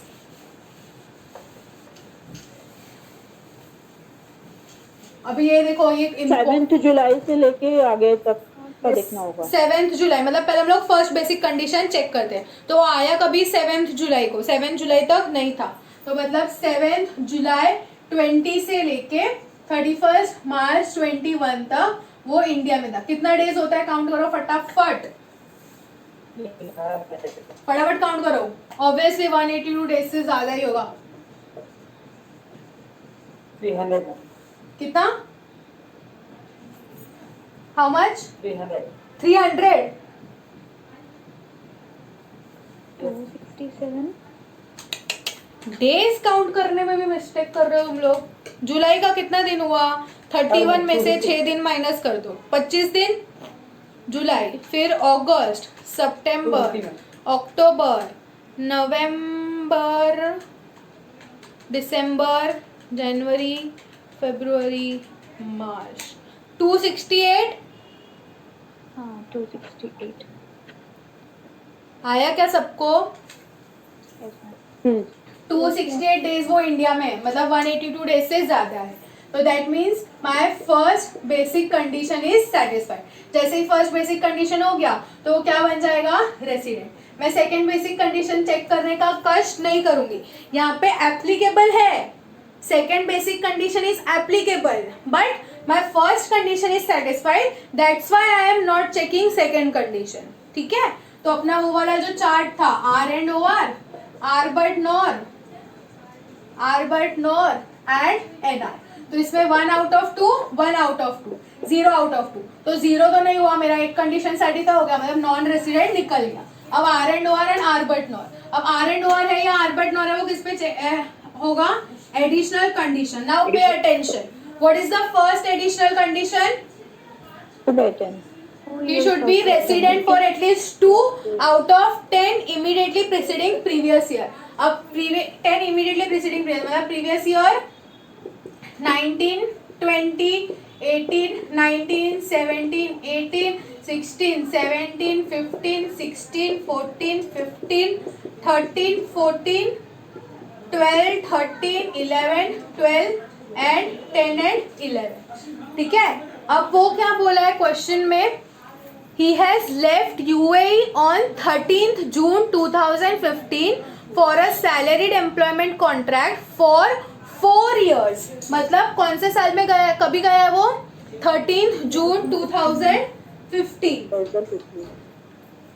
अभी ये देखो, ये 7 जुलाई से लेके आगे तक का देखना होगा. 7 जुलाई मतलब पहले हम लोग फर्स्ट बेसिक कंडीशन चेक करते हैं. तो आया कभी? 7 जुलाई को. 7 जुलाई तक नहीं था, तो मतलब 7 जुलाई 20 से लेके 31 मार्च 21 तक वो इंडिया में था. कितना डेज होता है? काउंट करो फटाफट, फटाफट काउंट करो. ऑब्वियसली 182 डेज से ज्यादा ही होगा. 300. कितना? How much? 300. 300. 267. डेज काउंट करने में भी मिस्टेक कर रहे हो तुम लोग. जुलाई का कितना दिन हुआ? 31 में से 6 दिन माइनस कर दो, 25 दिन जुलाई. फिर अगस्त, सितंबर, अक्टूबर, नवंबर, दिसंबर, जनवरी, फरवरी, मार्च. 268 हाँ 268. आया क्या सबको? Yes, ma'am. 268 डेज वो इंडिया में है, मतलब 182 डेज से ज्यादा है. तो that means my first basic condition is satisfied. जैसे ही फर्स्ट बेसिक कंडीशन हो गया तो वो क्या बन जाएगा? रेसिडेंट. मैं सेकंड बेसिक कंडीशन चेक करने का कष्ट नहीं करूंगी. यहाँ पे एप्लीकेबल है, second basic condition is applicable, but my first condition is satisfied. That's why I am not checking second condition. ठीक है? तो अपना वो वाला जो चार्ट था, R and O R, R but NOR, R but NOR and N R. तो इसमें 1 out of 2, 1 out of 2, 0 out of 2. तो 0 तो नहीं हुआ मेरा, एक कंडीशन सेटिस्फाई हो गया, मतलब नॉन रेसिडेंट निकल गया. अब R and O R and R but NOR. अब आर एंड ओ आर है या आर बट नॉर है, वो किस पे होगा? Additional condition. Now pay attention. What is the first additional condition? He should be resident for at least 2 out of 10 immediately preceding previous year. अब 10 immediately preceding previous मतलब previous year 19, 20, 18, 19, 17, 18, 16, 17, 15, 16, 14, 15, 13, 14, 12, 13, 11, 12 and 10 and 11. ठीक है? अब वो क्या बोला है क्वेश्चन में? He has left UAE on 13th June 2015 for a salaried employment contract for 4 years. मतलब कौन से साल में गया, कभी गया है वो? 13th June 2015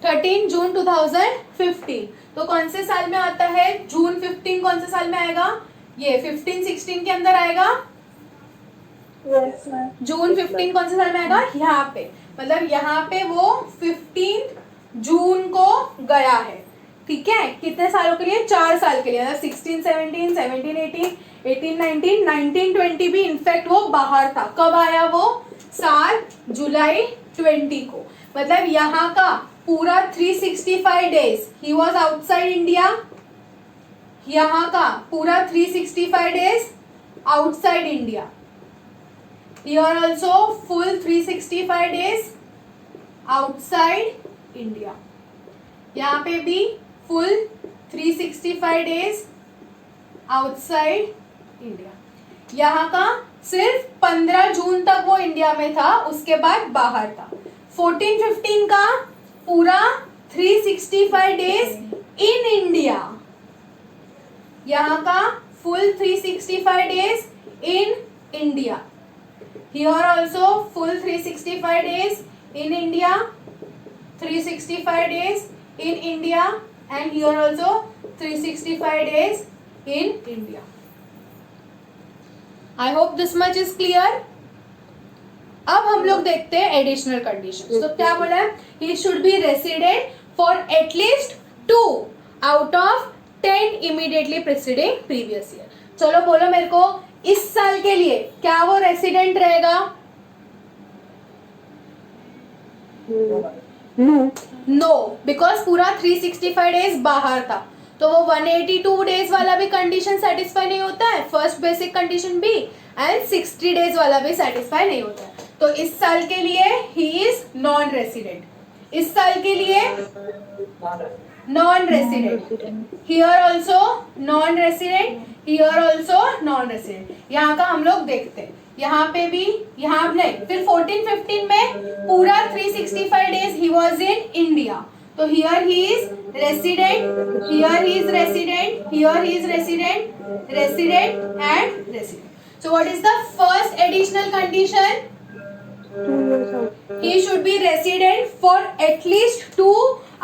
13 जून 2015। तो कौन से साल में आता है जून 15? कौन से साल में आएगा? ये 15-16 के अंदर आएगा। जून 15 कौन से साल में आएगा? यहाँ पे, मतलब यहाँ पे वो 15 जून को गया है। ठीक है, कितने सालों के लिए? 4 साल के लिए, मतलब 16, 17, 17, 18, 18, 19, 19, 20 भी इनफैक्ट वो बाहर था। कब आया वो? 7 जुलाई 20 को। मतलब यहाँ का पूरा 365 days he was outside India. यहाँ का पूरा 365 days outside India. Here also full 365 days outside India. यहाँ पे भी full 365 days outside India. यहाँ का सिर्फ 15 जून तक वो इंडिया में था, उसके बाद बाहर था। 14-15 का पूरा 365 days in India. यहाँ का full 365 days in India. Here also full 365 days in India, 365 days in India, and here also 365 days in India. I hope this much is clear. अब हम लोग देखते हैं एडिशनल कंडीशंस। तो क्या बोला है? He should be resident for at least 2 out of 10 immediately preceding previous year. चलो बोलो मेरे को, इस साल के लिए क्या वो रेसिडेंट रहेगा? नो, बिकॉज पूरा 365 डेज बाहर था, तो वो 182 डेज वाला भी कंडीशन सेटिस्फाई नहीं होता है, फर्स्ट बेसिक कंडीशन भी, एंड 60 डेज वाला भी सेटिस्फाई नहीं होता है। तो इस साल के लिए ही इज नॉन रेसिडेंट। इस साल के लिए non resident, here also non resident, here also non resident. यहाँ का हम लोग देखते हैं, यहाँ पे भी, यहाँ नहीं, फिर 14-15 में पूरा 365 days he was in India, तो here he is resident, here he is resident, here he is resident, resident and resident. So what is the first additional condition? He should be resident for at least 2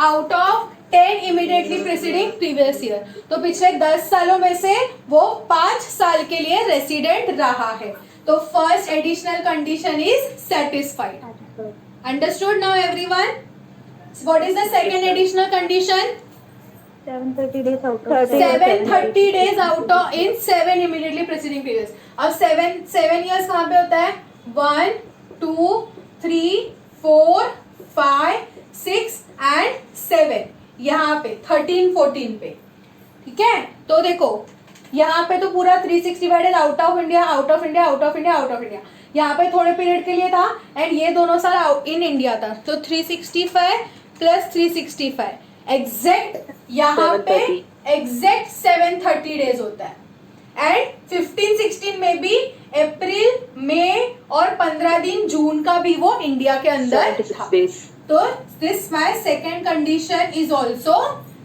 out of 10 immediately preceding previous year. तो पिछले 10 सालों में से वो 5 साल के लिए रेसिडेंट रहा है, तो first additional condition is satisfied. Understood now everyone? What is the second additional condition? 730 days out of 730 days out of in 7 immediately preceding previous. अब 7 years कहाँ पे होता है? 1, 2, 3, 4, 5, 6 and 7, यहाँ पे 13-14 पे। ठीक है, तो देखो यहाँ पे तो पूरा 365 days out of India, out of India, out of India, out of India. यहाँ पे थोड़े पीरियड के लिए था, एंड ये दोनों साल आउट इन इंडिया था, तो 365 प्लस 365 एग्जैक्ट यहाँ पे एग्जैक्ट 730 डेज होता है। एंड 15-16 में भी अप्रैल, मई और 15 दिन जून का भी वो इंडिया के अंदर था। तो this my second condition is also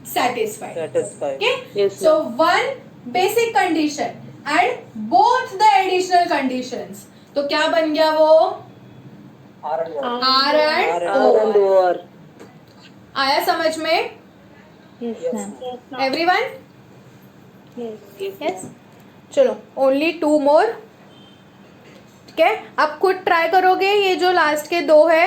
satisfied. Okay? Yes, so one basic condition and both the additional conditions. तो क्या बन गया वो? R and O. आया समझ में? Yes, ma'am. Everyone? Yes. Yes. चलो only 2 more. ठीक है, अब खुद ट्राई करोगे ये जो लास्ट के 2 है?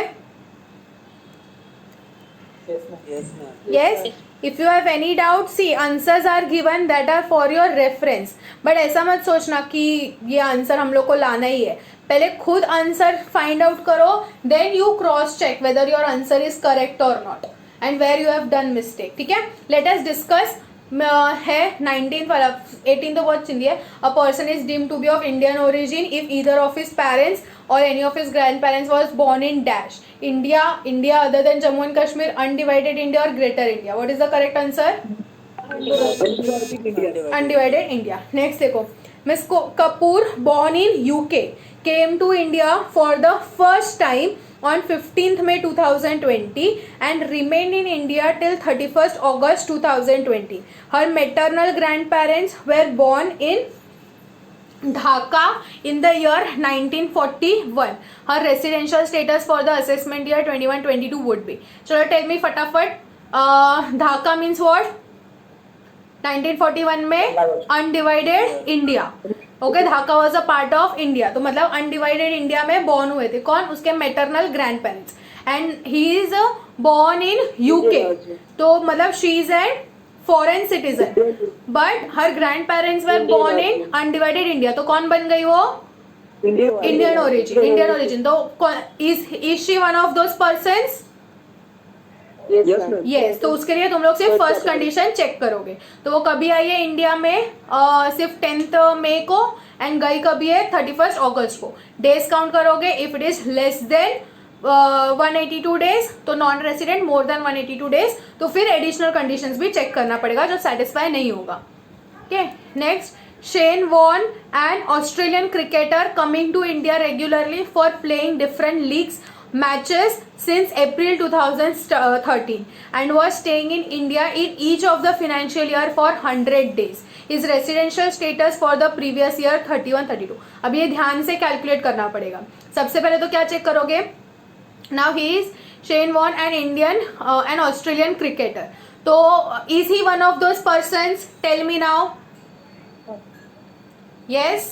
Yes. If you have any doubt, see answers are given that are for your reference. But ऐसा मत सोचना कि ये आंसर हम लोग को लाना ही है, पहले खुद आंसर फाइंड आउट करो, then you cross check whether your answer is correct or not and where you have done mistake. ठीक है, let us discuss है 19th वाला। 18 तो बहुत चिंदी है। A person is deemed to be of Indian origin if either of his parents or any of his grandparents was born in dash India, India other than Jammu and Kashmir, undivided India or greater India. What is the correct answer? Undivided India. Next देखो, Miss Kapoor, born in UK, came to India for the first time on 15th May 2020 and remained in India till 31st August 2020. Her maternal grandparents were born in Dhaka in the year 1941. Her residential status for the assessment year 21-22 would be. चलो tell me फटाफट. Dhaka means what? 1941 में undivided India. Okay, Dhaka was a part of India. तो मतलब अनडिवाइडेड इंडिया में बॉर्न हुए थे. कौन? उसके maternal grand parents. And he is born in UK. तो मतलब she is an foreign citizen, but her grand parents were born in undivided India. तो कौन बन गई वो? Indian origin. Indian origin. तो is she one of those persons? Yes. तो उसके लिए तुम लोग सिर्फ फर्स्ट कंडीशन चेक करोगे. तो वो कभी आई है इंडिया में? सिर्फ 10th मई को, एंड गई कभी है? 31st अगस्त को. डेज काउंट करोगे. If it is less than 182 days तो non resident, more than 182 days तो फिर एडिशनल कंडीशंस भी चेक करना पड़ेगा जो सेटिस्फाई नहीं होगा. Okay, next. Shane Warne, an Australian cricketer coming to India regularly for playing different leagues matches since April 2013 and was staying in India in each of the financial year for 100 days. His residential status for the previous year 31-32. अब ये ध्यान से कैलकुलेट करना पड़ेगा. सबसे पहले तो क्या चेक करोगे? Now he is Shane Warne, an Australian cricketer. तो is he one of those persons? Tell me now. Yes?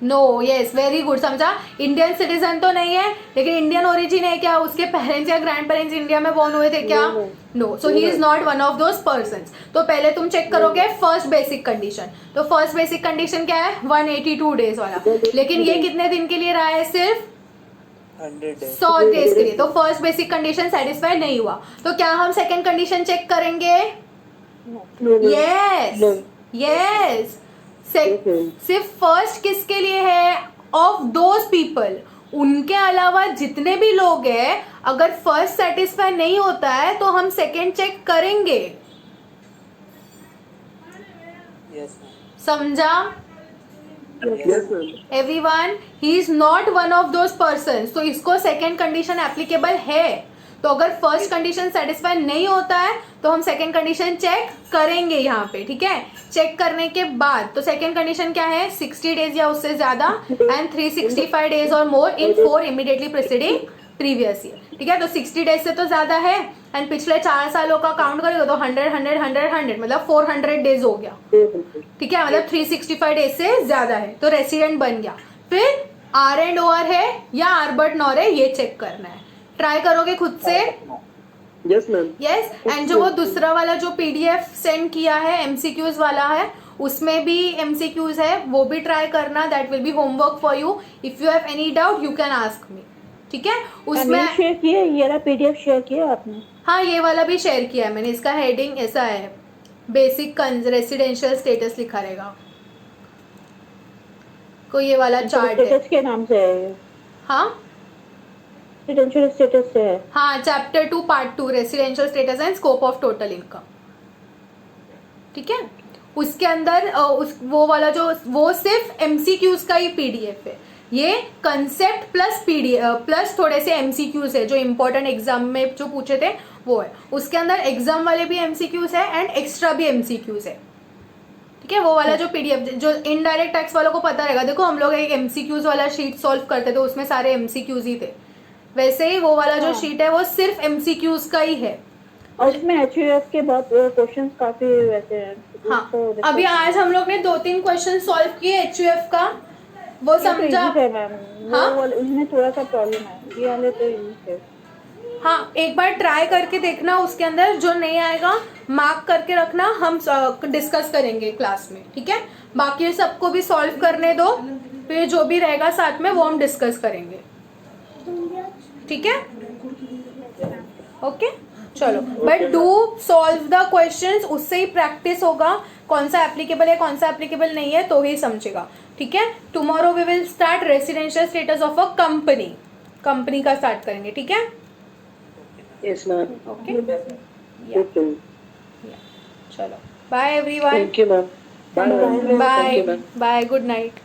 No. Yes, very good. समझा. इंडियन सिटीजन तो नहीं है, लेकिन इंडियन ओरिजिन है क्या? उसके पेरेंट्स या ग्रैंड पेरेंट्स इंडिया में बॉर्न हुए थे क्या? No. So he is not one of those persons. तो पहले तुम चेक करोगे फर्स्ट बेसिक कंडीशन. तो फर्स्ट बेसिक कंडीशन क्या है? 182 डेज वाला. लेकिन ये कितने दिन के लिए रहा है? सिर्फ 100 डेज के लिए. तो फर्स्ट बेसिक कंडीशन सेटिस्फाई नहीं हुआ. तो क्या हम सेकेंड कंडीशन चेक करेंगे? यस. यस. सिर्फ फर्स्ट किसके लिए है? Of those people. उनके अलावा जितने भी लोग हैं, अगर फर्स्ट सेटिस्फाई नहीं होता है तो हम सेकेंड चेक करेंगे. समझा everyone? He is not one of those person. तो इसको सेकेंड कंडीशन एप्लीकेबल है. तो अगर फर्स्ट कंडीशन सेटिस्फाई नहीं होता है तो हम सेकेंड कंडीशन चेक करेंगे यहाँ पे. ठीक है. चेक करने के बाद तो सेकेंड कंडीशन क्या है? 60 डेज या उससे ज्यादा एंड 365 डेज और मोर इन 4 इमीडिएटली प्रीसीडिंग प्रीवियस ईयर. ठीक है. तो 60 डेज से तो ज्यादा है, एंड पिछले 4 सालों का काउंट करेगा तो 100 मतलब 400 डेज हो गया. ठीक है. मतलब 365 डेज से ज्यादा है तो रेसिडेंट बन गया. फिर आर एंड ओआर है या आर बट नॉर है, ये चेक करना है. ट्राई करोगे खुद से? Yes ma'am. यस. एंड जो वो दूसरा वाला जो पीडीएफ सेंड किया है एमसीक्यूज वाला है, उसमें भी एमसीक्यूज है, वो भी ट्राई करना. That will B homework for you. If you have any doubt you can ask me. ठीक है. उसमें शेयर किया, ये वाला पीडीएफ शेयर किया आपने? हाँ, ये वाला भी शेयर किया है मैंने. इसका हेडिंग ऐसा है, बेसिक रेसिडेंशियल स्टेटस लिखा रहेगा. कोई ये वाला चार्ट है. के नाम से है? हाँ, रेसिडेंशियल स्टेटस से है. हाँ, chapter 2 part 2 residential status and scope of total income. ठीक है. उसके अंदर वो वाला जो वो सिर्फ एमसीक्यूज का ही पीडीएफ है. ये कंसेप्ट प्लस पीडीएफ प्लस थोड़े से एमसीक्यूज है जो इंपॉर्टेंट एग्जाम में जो पूछे थे वो है. उसके अंदर एग्जाम वाले भी एमसीक्यूज है एंड एक्स्ट्रा भी एमसीक्यूज है. ठीक है. वो वाला जो पीडीएफ जो इनडायरेक्ट टैक्स वालों को पता रहेगा. देखो हम लोग एक एमसीक्यूज वाला शीट सॉल्व करते थे, उसमें सारे एमसीक्यूज ही थे. वैसे ही वो वाला जो शीट है वो सिर्फ एमसीक्यूज का ही है. और इसमें एचयूएफ के बहुत क्वेश्चंस काफी वैसे हैं. हाँ, अभी आज हम लोग ने 2-3 क्वेश्चन सॉल्व किए एचयूएफ का. वो समझा? हाँ, उसमें थोड़ा सा प्रॉब्लम है. ये वाले तो इजी है. हाँ, एक बार ट्राई करके देखना. उसके अंदर जो नहीं आएगा मार्क करके रखना, हम डिस्कस करेंगे क्लास में. ठीक है. बाकी सबको भी सॉल्व करने दो, फिर जो भी रहेगा साथ में वो हम डिस्कस करेंगे. ठीक है. ओके. चलो, but do solve the questions. उससे ही प्रैक्टिस होगा कौन सा एप्लीकेबल है कौन सा एप्लीकेबल नहीं है, तो ही समझेगा. ठीक है. Tomorrow we will start residential status of a company का स्टार्ट करेंगे. ठीक है. Yes, ma'am. ओके. Okay. चलो, bye everyone. Thank you, ma'am. Bye. Bye Thank you, ma'am. Bye. Good night.